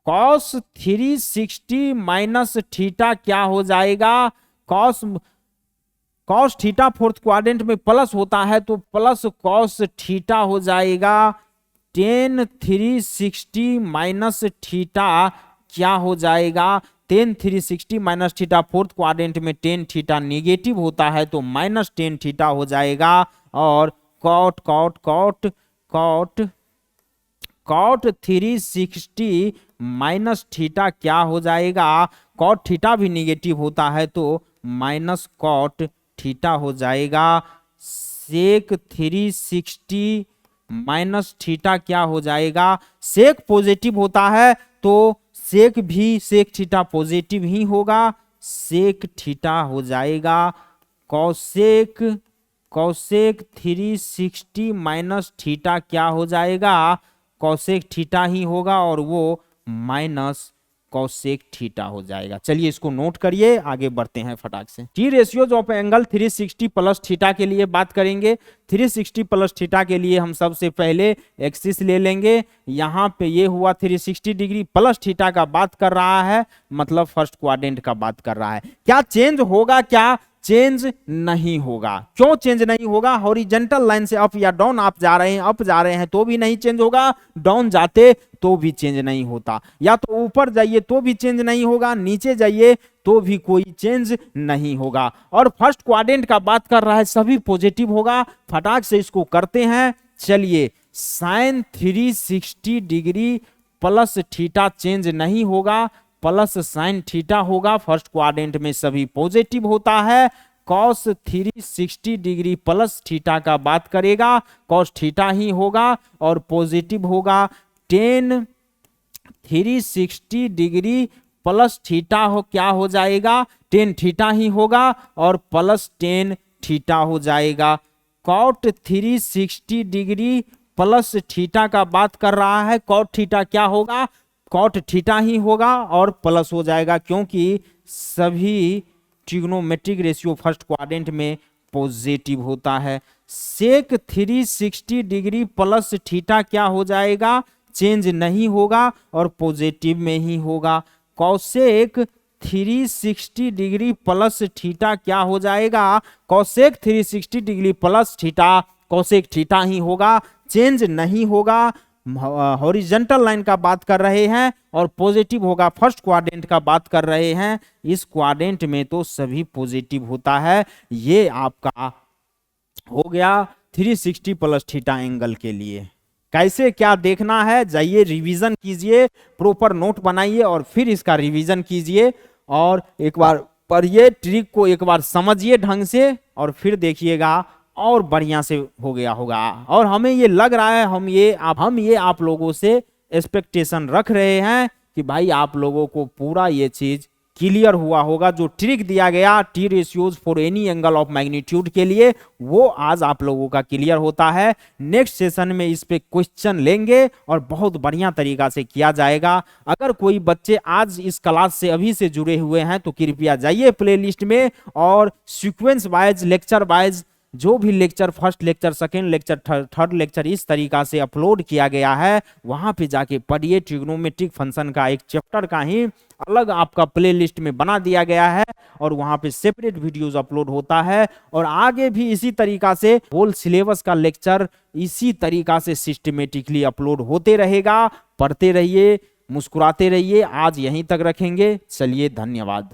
कॉस 360 माइनस थीटा क्या हो जाएगा? कॉस थीटा फोर्थ क्वाड्रेंट में प्लस होता है तो प्लस कॉस थीटा हो जाएगा, टेन 360 माइनस थीटा क्या हो जाएगा, tan 360 minus theta, fourth quadrant में टेन थीटा निगेटिव होता है तो माइनस टेन थीटा हो जाएगा। और cot cot cot cot cot 360 minus theta क्या हो जाएगा, कॉट थीटा भी निगेटिव होता है तो माइनस कॉट थीटा हो जाएगा। सेक 360 माइनस थीटा क्या हो जाएगा, सेक पॉजिटिव होता है तो सेक भी सेक थीटा पॉजिटिव ही होगा, सेक थीटा हो जाएगा। कॉसेक कॉसेक 360 माइनस थीटा क्या हो जाएगा, कॉसेक थीटा ही होगा और वो माइनस कॉसेक थीटा हो जाएगा। चलिए इसको नोट करिए, आगे बढ़ते हैं फटाक से। T ratios of angle 360 plus theta के लिए बात करेंगे। 360 प्लस थीटा के लिए हम सबसे पहले एक्सिस ले लेंगे, यहाँ पे ये हुआ 360 डिग्री प्लस थीटा का बात कर रहा है, मतलब फर्स्ट क्वाड्रेंट का बात कर रहा है। क्या चेंज होगा, क्या चेंज नहीं होगा। क्यों चेंज नहीं होगा, हॉरिजॉन्टल लाइन से अप या डाउन आप जा रहे हैं, अप जा रहे हैं तो भी नहीं चेंज होगा, डाउन जाते तो भी चेंज नहीं होता, या तो ऊपर जाइए तो भी चेंज नहीं होगा, नीचे जाइए तो भी कोई चेंज नहीं होगा। और फर्स्ट क्वाड्रेंट का बात कर रहा है, सभी पॉजिटिव होगा। फटाक से इसको करते हैं। चलिए sine 360 degree plus theta change नहीं होगा, प्लस साइन थीटा होगा। फर्स्ट क्वाड्रेंट में सभी पॉजिटिव होता है। कॉस 360 डिग्री प्लस थीटा का बात करेगा, कॉस थीटा ही होगा और पॉजिटिव होगा। टेन 360 डिग्री प्लस थीटा हो क्या हो जाएगा, टेन थीटा ही होगा और प्लस टेन थीटा हो जाएगा। कॉट 360 डिग्री प्लस थीटा का बात कर रहा है, कॉट थीटा क्या होगा, कॉट थीटा ही होगा और प्लस हो जाएगा, क्योंकि सभी ट्रिग्नोमेट्रिक रेशियो फर्स्ट क्वाड्रेंट में पॉजिटिव होता है। सेक 360 डिग्री प्लस थीटा क्या हो जाएगा, चेंज नहीं होगा और पॉजिटिव में ही होगा। कॉसेक 360 डिग्री प्लस थीटा क्या हो जाएगा, cosec 360 degree plus theta cosec theta ही होगा, चेंज नहीं होगा। हॉरिजॉन्टल लाइन का बात कर रहे हैं और पॉजिटिव होगा, फर्स्ट क्वाड्रेंट का बात कर रहे हैं, इस क्वाड्रेंट में तो सभी पॉजिटिव होता है। ये आपका हो गया 360 प्लस थीटा एंगल के लिए। कैसे क्या देखना है, जाइए रिवीजन कीजिए, प्रॉपर नोट बनाइए और फिर इसका रिवीजन कीजिए और एक बार पढ़िए, ट्रिक को एक बार समझिए ढंग से और फिर देखिएगा और बढ़िया से हो गया होगा। और हमें ये लग रहा है हम ये आप लोगों से एक्सपेक्टेशन रख रहे हैं कि भाई आप लोगों को पूरा ये चीज क्लियर हुआ होगा। जो ट्रिक दिया गया T ratios for any angle of magnitude के लिए, वो आज आप लोगों का क्लियर होता है। नेक्स्ट सेशन में इस पे क्वेश्चन लेंगे और बहुत बढ़िया तरीका से किया जाएगा। अगर कोई बच्चे आज इस क्लास से अभी से जुड़े हुए हैं तो कृपया जाइए प्लेलिस्ट में और सीक्वेंस वाइज लेक्चर वाइज जो भी lecture, first lecture, second lecture, third lecture इस तरीका से अपलोड किया गया है, वहां पे जाके पढ़िए। ट्रिग्नोमेट्रिक फंक्शन का एक चैप्टर का ही अलग आपका प्लेलिस्ट में बना दिया गया है और वहां पे सेपरेट वीडियोस अपलोड होता है। और आगे भी इसी तरीका से होल सिलेबस का लेक्चर इसी तरीका से सिस्टमेटिकली अपलोड होते रहेगा। पढ़ते रहिए, मुस्कुराते रहिए। आज यहीं तक रखेंगे। चलिए, धन्यवाद।